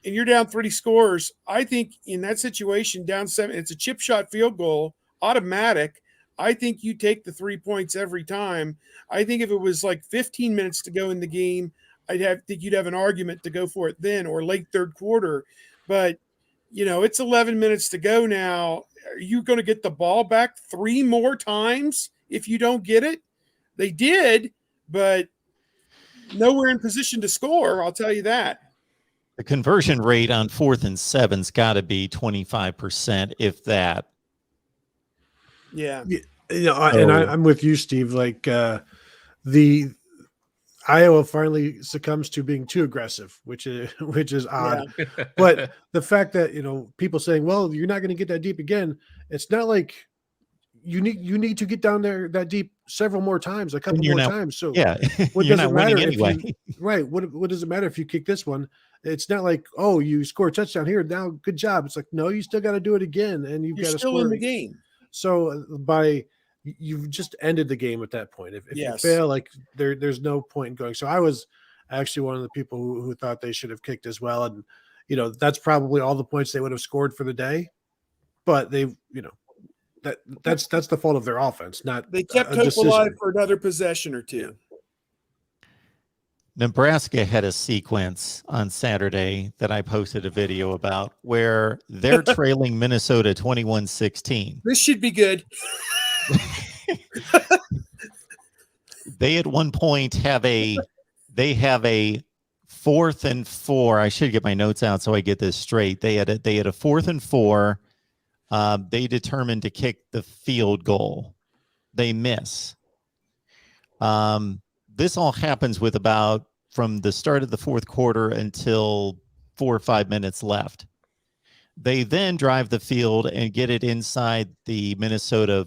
and you're down 3 scores, I think in that situation, down 7, it's a chip shot field goal, automatic. I think you take the 3 points every time. I think if it was like 15 minutes to go in the game, think you'd have an argument to go for it then, or late 3rd quarter. But it's 11 minutes to go now. Are you going to get the ball back 3 more times if you don't get it? They did, but nowhere in position to score, I'll tell you that. The conversion rate on 4th and 7's got to be 25%, if that. Yeah. And I'm with you, Steve. Like the Iowa finally succumbs to being too aggressive, which is odd. Yeah. But the fact that people saying, "Well, you're not going to get that deep again," it's not like you need to get down there that deep several more times, a couple more times. So yeah, what you're does not it matter winning anyway. Right? What does it matter if you kick this one? It's not like, oh, you score a touchdown here, now good job. It's like, no, you still got to do it again, and you're got to score in the game. So you've just ended the game at that point. If you fail, like there's no point in going. So I was actually one of the people who thought they should have kicked as well. And, that's probably all the points they would have scored for the day, but that's the fault of their offense. Not they kept hope alive for another possession or two. Nebraska had a sequence on Saturday that I posted a video about where they're trailing Minnesota 21-16. This should be good. They at one point have a 4th and 4. I should get my notes out so I get this straight. They had a 4th and 4. They determined to kick the field goal. They miss. This all happens with about from the start of the 4th quarter until 4 or 5 minutes left. They then drive the field and get it inside the Minnesota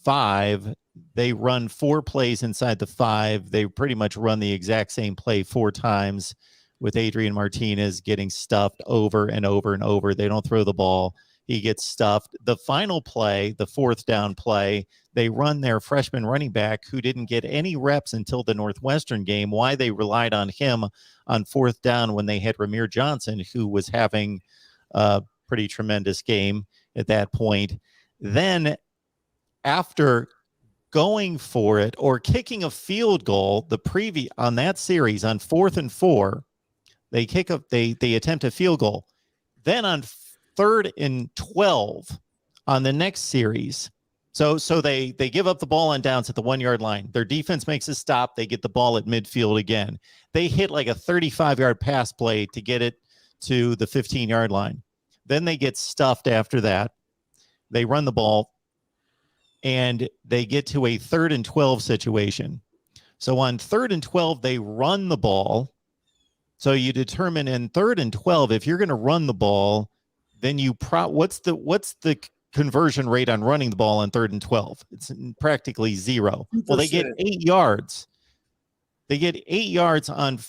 5. They run 4 plays inside the 5. They pretty much run the exact same play 4 times with Adrian Martinez getting stuffed over and over and over. They don't throw the ball. He gets stuffed. The final play, the 4th down play, they run their freshman running back who didn't get any reps until the Northwestern game. Why they relied on him on 4th down when they had Ramir Johnson, who was having a pretty tremendous game at that point. Then after going for it or kicking a field goal, on that series on 4th and 4, they attempt a field goal. Then on 3rd and 12 on the next series. So they give up the ball on downs at the 1 yard line. Their defense makes a stop. They get the ball at midfield again. They hit like a 35-yard pass play to get it to the 15-yard line. Then they get stuffed after that. They run the ball. and they get to a 3rd and 12 situation. So on 3rd and 12, they run the ball. So you determine in 3rd and 12, if you're going to run the ball, then what's the conversion rate on running the ball on 3rd and 12? It's practically 0. 2%. Well, they get 8 yards. They get 8 yards on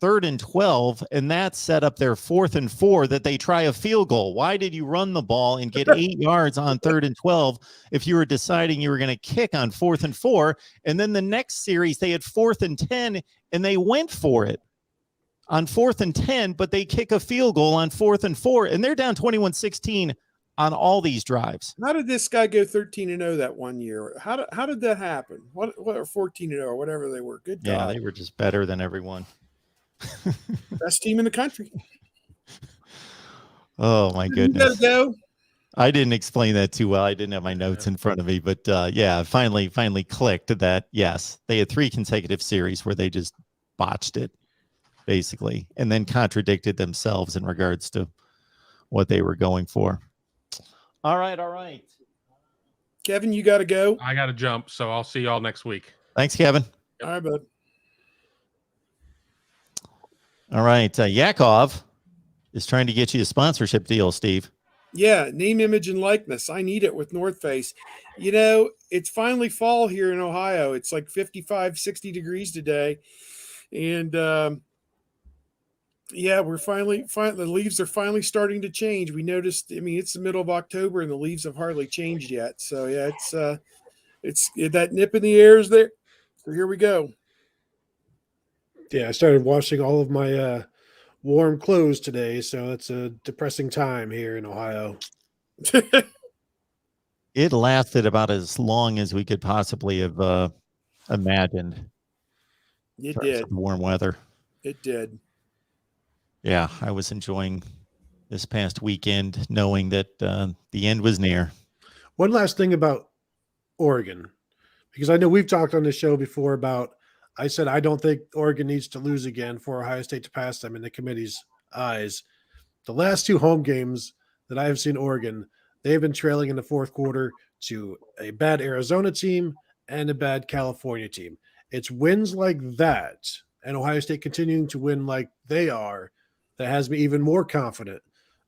3rd and 12, and that set up their 4th and 4 that they try a field goal. Why did you run the ball and get 8 yards on 3rd and 12 if you were deciding you were going to kick on 4th and 4? And then the next series, they had 4th and 10, and they went for it on 4th and 10, but they kick a field goal on 4th and 4, and they're down 21-16 on all these drives. How did this guy go 13-0 that one year? How did that happen? What or 14-0 or whatever they were? Good Yeah, God. they were just better than everyone. Best team in the country. Oh my goodness. Go. I didn't explain that too well. I didn't have my notes in front of me, but yeah, finally clicked that yes, they had 3 consecutive series where they just botched it basically, and then contradicted themselves in regards to what they were going for. All right. Kevin, you got to go. I got to jump, so I'll see y'all next week. Thanks, Kevin. All right, bud. All right, Yakov is trying to get you a sponsorship deal, Steve. Yeah, name, image, and likeness. I need it with North Face. You know, it's finally fall here in Ohio. It's like 55, 60 degrees today. And yeah, we're finally the leaves are finally starting to change. We noticed, I mean, it's the middle of October and the leaves have hardly changed yet. So yeah, it's that nip in the air is there. So here we go. Yeah, I started washing all of my warm clothes today, so it's a depressing time here in Ohio. It lasted about as long as we could possibly have imagined. It did. Warm weather. It did. Yeah, I was enjoying this past weekend knowing that the end was near. One last thing about Oregon, because I know we've talked on this show before about, I said I don't think Oregon needs to lose again for Ohio State to pass them in the committee's eyes. The last 2 home games that I have seen Oregon, they have been trailing in the 4th quarter to a bad Arizona team and a bad California team. It's wins like that and Ohio State continuing to win like they are that has me even more confident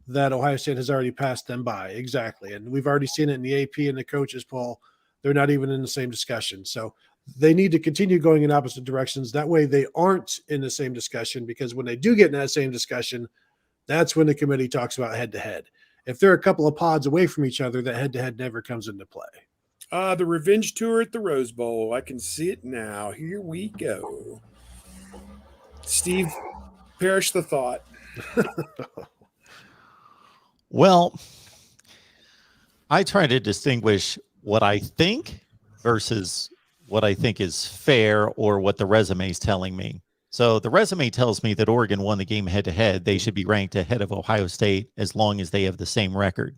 that Ohio State has already passed them by. Exactly. And we've already seen it in the AP and the coaches poll. They're not even in the same discussion. So they need to continue going in opposite directions. That way they aren't in the same discussion, because when they do get in that same discussion, that's when the committee talks about head-to-head. If they're a couple of pods away from each other, that head-to-head never comes into play. The revenge tour at the Rose Bowl. I can see it now. Here we go. Steve, perish the thought. Well, I try to distinguish what I think versus what I think is fair or what the resume is telling me. So the resume tells me that Oregon won the game head-to-head. They should be ranked ahead of Ohio State as long as they have the same record.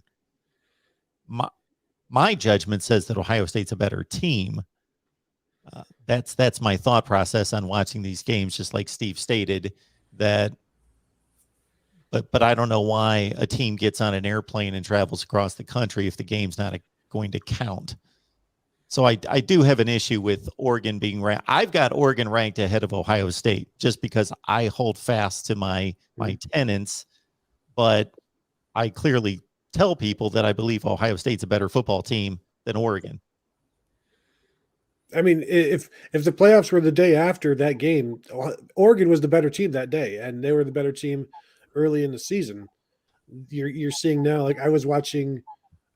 My judgment says that Ohio State's a better team. That's my thought process on watching these games, just like Steve stated, that but I don't know why a team gets on an airplane and travels across the country if the game's not going to count. So I do have an issue with Oregon being ranked. I've got Oregon ranked ahead of Ohio State just because I hold fast to my tenets, but I clearly tell people that I believe Ohio State's a better football team than Oregon. I mean, if the playoffs were the day after that game, Oregon was the better team that day, and they were the better team early in the season. You're seeing now, like I was watching,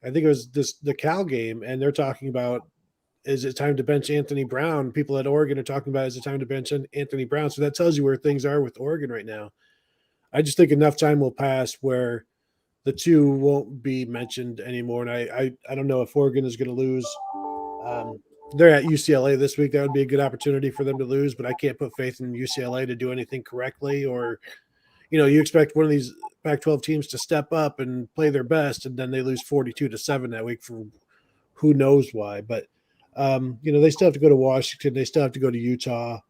I think it was the Cal game, and they're talking about, is it time to bench Anthony Brown? People at Oregon are talking about, is it time to bench Anthony Brown? So that tells you where things are with Oregon right now. I just think enough time will pass where the two won't be mentioned anymore. And I don't know if Oregon is going to lose. They're at UCLA this week. That would be a good opportunity for them to lose, but I can't put faith in UCLA to do anything correctly. Or, you expect one of these Pac-12 teams to step up and play their best, and then they lose 42-7 that week for who knows why. But, they still have to go to Washington. They still have to go to Utah,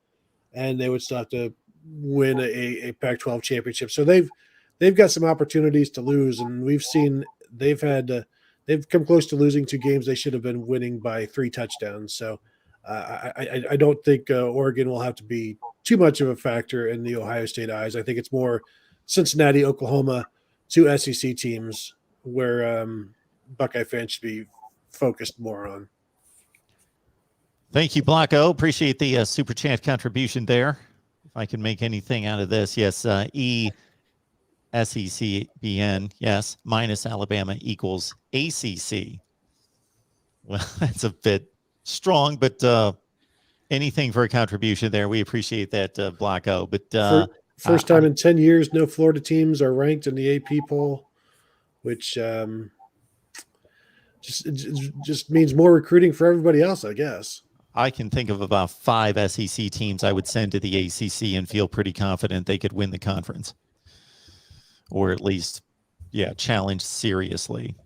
and they would still have to win a Pac-12 championship. So they've got some opportunities to lose, and we've seen they've had they've come close to losing 2 games they should have been winning by 3 touchdowns. So I don't think Oregon will have to be too much of a factor in the Ohio State eyes. I think it's more Cincinnati, Oklahoma, 2 SEC teams where Buckeye fans should be focused more on. Thank you, Blocko. Appreciate the super chat contribution there. If I can make anything out of this, yes, SECBN, yes, minus Alabama equals ACC. Well, that's a bit strong, but anything for a contribution there. We appreciate that, Blocko. But first time in 10 years, no Florida teams are ranked in the AP poll, which just means more recruiting for everybody else, I guess. I can think of about 5 SEC teams I would send to the ACC and feel pretty confident they could win the conference, or at least, challenge seriously.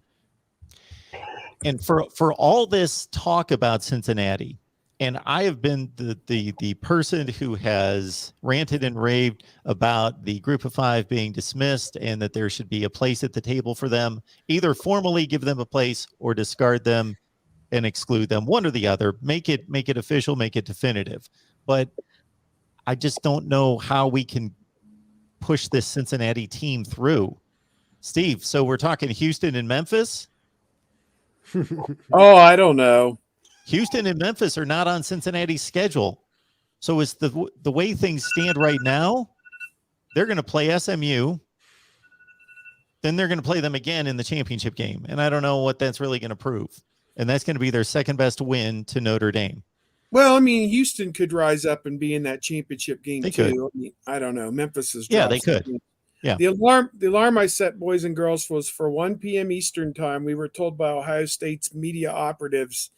And for all this talk about Cincinnati, and I have been the person who has ranted and raved about the Group of 5 being dismissed and that there should be a place at the table for them, either formally give them a place or discard them and exclude them, one or the other. Make it official, make it definitive. But I just don't know how we can push this Cincinnati team through. Steve, so we're talking Houston and Memphis? Oh, I don't know. Houston and Memphis are not on Cincinnati's schedule. So it's the way things stand right now, they're going to play SMU. Then they're going to play them again in the championship game. And I don't know what that's really going to prove. And that's going to be their second best win to Notre Dame. Well, I mean, Houston could rise up and be in that championship game They too. could. I mean, I don't know. Memphis is Yeah, they could. Yeah. The alarm I set, boys and girls, was for 1 p.m. Eastern time. We were told by Ohio State's media operatives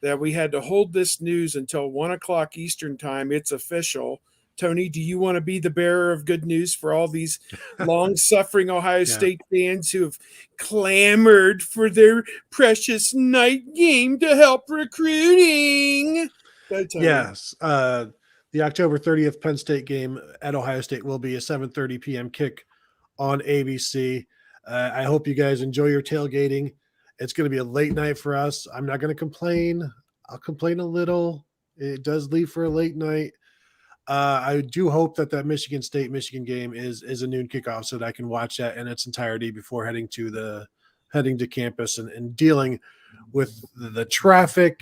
that we had to hold this news until 1 o'clock Eastern time. It's official. Tony, do you want to be the bearer of good news for all these long-suffering Ohio State fans who have clamored for their precious night game to help recruiting? Yes. The October 30th Penn State game at Ohio State will be a 7:30 p.m. kick on ABC. I hope you guys enjoy your tailgating. It's going to be a late night for us. I'm not going to complain. I'll complain a little. It does leave for a late night. I do hope that Michigan State-Michigan game is a noon kickoff so that I can watch that in its entirety before heading to campus and dealing with the traffic,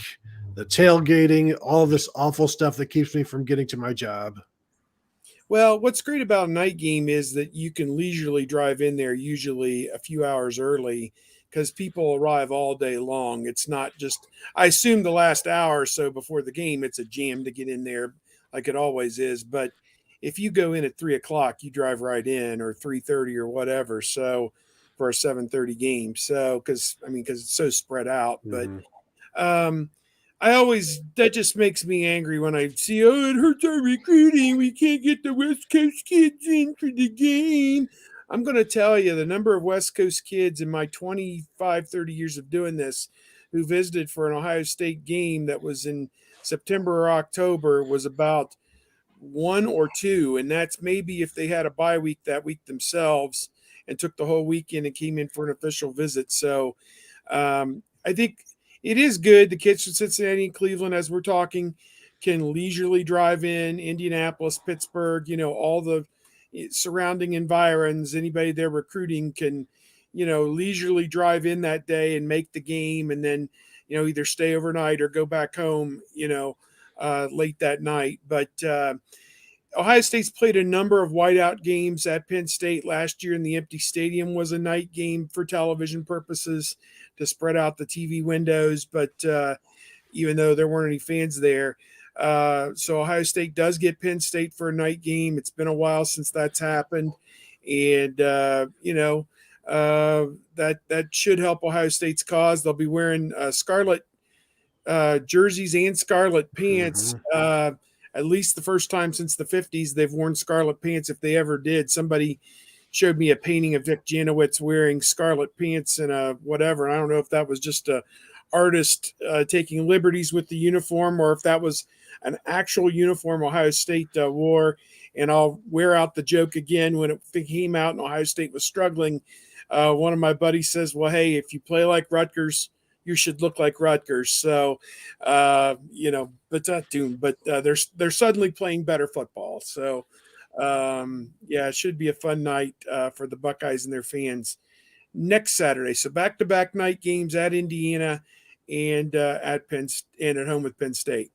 the tailgating, all this awful stuff that keeps me from getting to my job. Well, what's great about a night game is that you can leisurely drive in there usually a few hours early because people arrive all day long. It's not just, I assume the last hour or so before the game, it's a jam to get in there like it always is. But if you go in at 3 o'clock, you drive right in, or 3:30 or whatever. So for a 7:30 game. So, because it's so spread out, but, that just makes me angry when I see, it hurts our recruiting. We can't get the West Coast kids in for the game. I'm going to tell you, the number of West Coast kids in my 25, 30 years of doing this who visited for an Ohio State game that was in September or October was about 1 or 2. And that's maybe if they had a bye week that week themselves and took the whole weekend and came in for an official visit. So I think it is good. The kids from Cincinnati and Cleveland, as we're talking, can leisurely drive in. Indianapolis, Pittsburgh, all the surrounding environs. Anybody they're recruiting can, leisurely drive in that day and make the game, and then, either stay overnight or go back home, late that night. But Ohio State's played a number of whiteout games at Penn State last year, and the empty stadium was a night game for television purposes to spread out the TV windows. But even though there weren't any fans there, so Ohio State does get Penn State for a night game. It's been a while since that's happened, and that should help Ohio State's cause. They'll be wearing scarlet jerseys and scarlet pants. At least the first time since the 50s they've worn scarlet pants, if they ever did. Somebody showed me a painting of Vic Janowitz wearing scarlet pants and whatever. I don't know if that was just a artist taking liberties with the uniform, or if that was an actual uniform Ohio State wore. And I'll wear out the joke again when it came out and Ohio State was struggling. One of my buddies says, well, hey, if you play like Rutgers, you should look like Rutgers. So, but they're suddenly playing better football. So, it should be a fun night for the Buckeyes and their fans next Saturday. So back-to-back night games at Indiana and at Penn and at home with Penn State.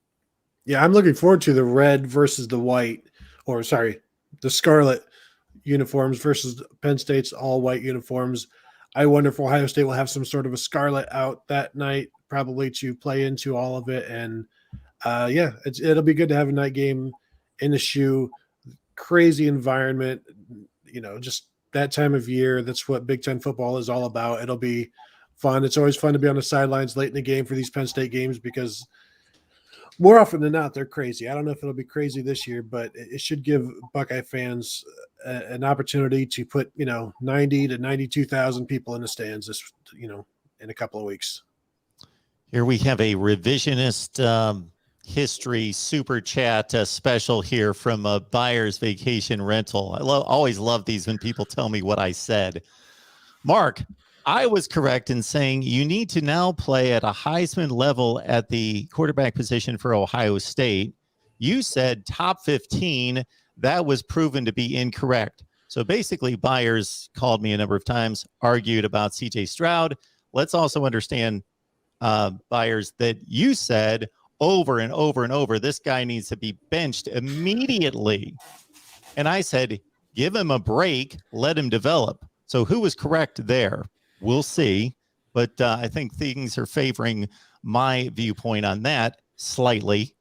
Yeah, I'm looking forward to the red versus the white, the scarlet uniforms versus Penn State's all white uniforms. I wonder if Ohio State will have some sort of a scarlet out that night, probably to play into all of it. And it'll be good to have a night game in the shoe. Crazy environment, just that time of year. That's what Big Ten football is all about. It'll be fun. It's always fun to be on the sidelines late in the game for these Penn State games because more often than not, they're crazy. I don't know if it'll be crazy this year, but it should give Buckeye fans an opportunity to put, 90 to 92,000 people in the stands in a couple of weeks. Here we have a revisionist history super chat special here from Buyer's Vacation Rental. I always love these when people tell me what I said. Mark, I was correct in saying you need to now play at a Heisman level at the quarterback position for Ohio State. You said top 15. That was proven to be incorrect. So basically, Byers called me a number of times, argued about CJ Stroud. Let's also understand, Byers, that you said over and over and over, this guy needs to be benched immediately. And I said, give him a break, let him develop. So who was correct there? We'll see. But I think things are favoring my viewpoint on that slightly.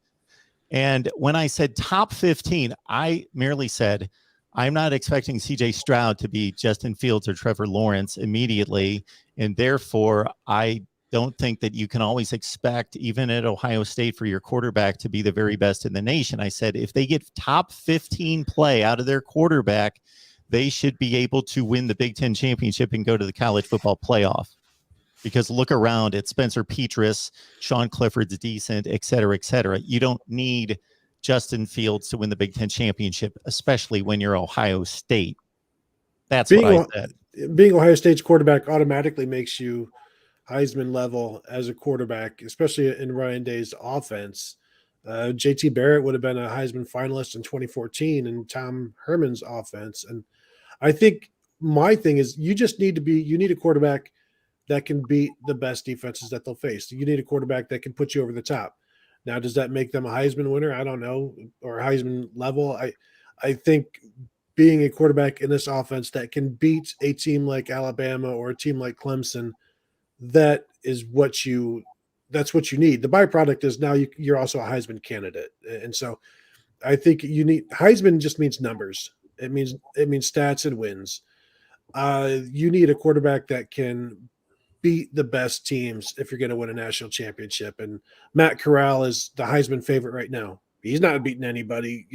And when I said top 15, I merely said, I'm not expecting CJ Stroud to be Justin Fields or Trevor Lawrence immediately. And therefore, I don't think that you can always expect, even at Ohio State, for your quarterback to be the very best in the nation. I said, if they get top 15 play out of their quarterback, they should be able to win the Big Ten championship and go to the college football playoff. Because look around at Spencer Petras, Sean Clifford's decent, et cetera, et cetera. You don't need Justin Fields to win the Big Ten championship, especially when you're Ohio State. That's what I said. Being Ohio State's quarterback automatically makes you Heisman level as a quarterback, especially in Ryan Day's offense. JT Barrett would have been a Heisman finalist in 2014 in Tom Herman's offense. And I think my thing is you need a quarterback that can beat the best defenses that they'll face. You need a quarterback that can put you over the top. Now, does that make them a Heisman winner? I don't know, or Heisman level. I think being a quarterback in this offense that can beat a team like Alabama or a team like Clemson, that's what you need. The byproduct is now you're also a Heisman candidate. And so I think Heisman just means numbers. It means stats and wins. You need a quarterback that can beat the best teams if you're going to win a national championship. And Matt Corral is the Heisman favorite right now. He's not beating anybody.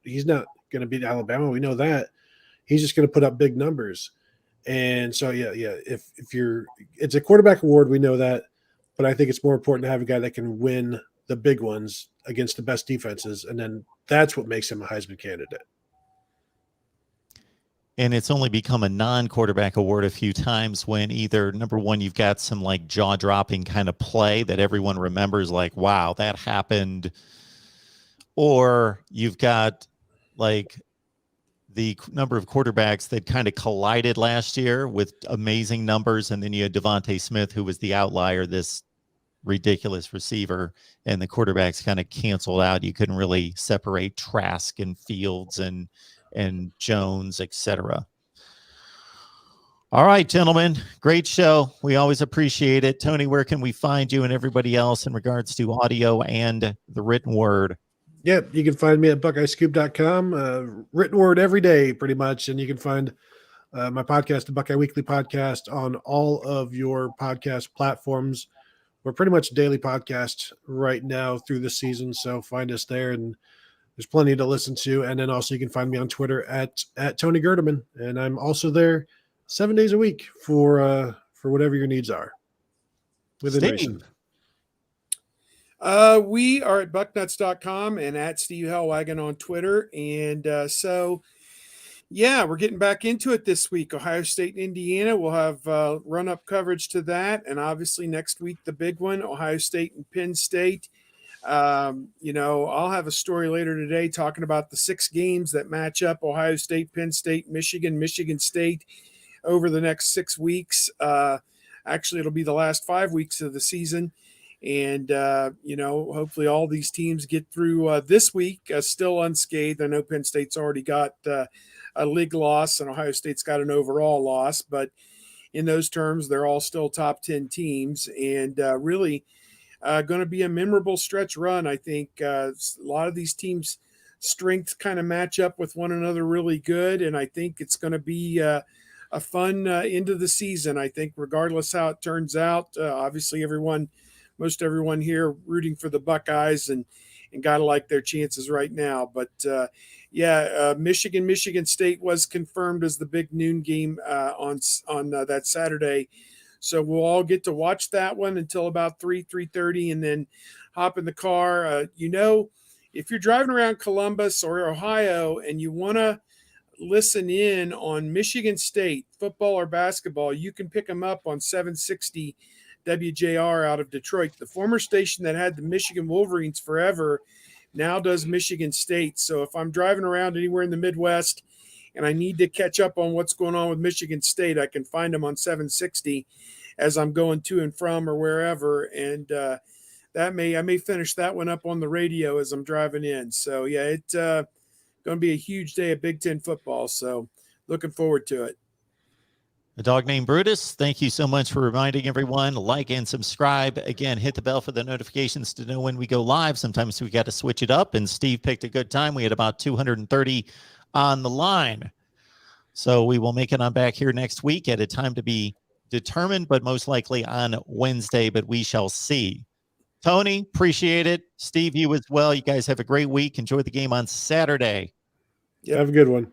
He's not going to beat Alabama. We know that. He's just going to put up big numbers. And so, if it's a quarterback award, we know that. But I think it's more important to have a guy that can win the big ones against the best defenses. And then that's what makes him a Heisman candidate. And it's only become a non-quarterback award a few times when either, number one, you've got some like jaw-dropping kind of play that everyone remembers, like, wow, that happened. Or you've got like the number of quarterbacks that kind of collided last year with amazing numbers. And then you had Devontae Smith, who was the outlier, this ridiculous receiver, and the quarterbacks kind of canceled out. You couldn't really separate Trask and Fields and Jones, etc. All right, gentlemen, great show. We always appreciate it. Tony, where can we find you and everybody else in regards to audio and the written word? Yep, you can find me at BuckeyeScoop.com. Written word every day, pretty much. And you can find my podcast, the Buckeye Weekly Podcast, on all of your podcast platforms. We're pretty much a daily podcast right now through the season, so find us there. And there's plenty to listen to. And then also you can find me on Twitter at Tony Gerdeman. And I'm also there 7 days a week for whatever your needs are. Steve, We are at bucknuts.com and at Steve Hellwagon on Twitter. And we're getting back into it this week. Ohio State and Indiana. We'll have run-up coverage to that. And obviously next week, the big one, Ohio State and Penn State. I'll have a story later today talking about the 6 games that match up: Ohio State, Penn State, Michigan, Michigan State over the next 6 weeks. Actually, it'll be the last 5 weeks of the season. And, hopefully all these teams get through this week still unscathed. I know Penn State's already got a league loss and Ohio State's got an overall loss, but in those terms, they're all still top 10 teams, and really going to be a memorable stretch run. I think a lot of these teams' strengths kind of match up with one another really good, and I think it's going to be a fun end of the season. I think regardless how it turns out, obviously most everyone here rooting for the Buckeyes and got to like their chances right now. But Michigan State was confirmed as the big noon game on that Saturday. So we'll all get to watch that one until about 3:30 and then hop in the car. If you're driving around Columbus or Ohio and you want to listen in on Michigan State football or basketball, you can pick them up on 760 WJR out of Detroit. The former station that had the Michigan Wolverines forever now does Michigan State. So if I'm driving around anywhere in the Midwest and I need to catch up on what's going on with Michigan State, I can find them on 760 as I'm going to and from or wherever. And I may finish that one up on the radio as I'm driving in. So it's going to be a huge day of Big Ten football. So looking forward to it. A dog named Brutus, thank you so much for reminding everyone, like and subscribe. Again, hit the bell for the notifications to know when we go live. Sometimes we got to switch it up, and Steve picked a good time. We had about 230 on the line. So we will make it on back here next week at a time to be determined, but most likely on Wednesday, but we shall see. Tony, appreciate it. Steve, you as well. You guys have a great week. Enjoy the game on Saturday. Have a good one.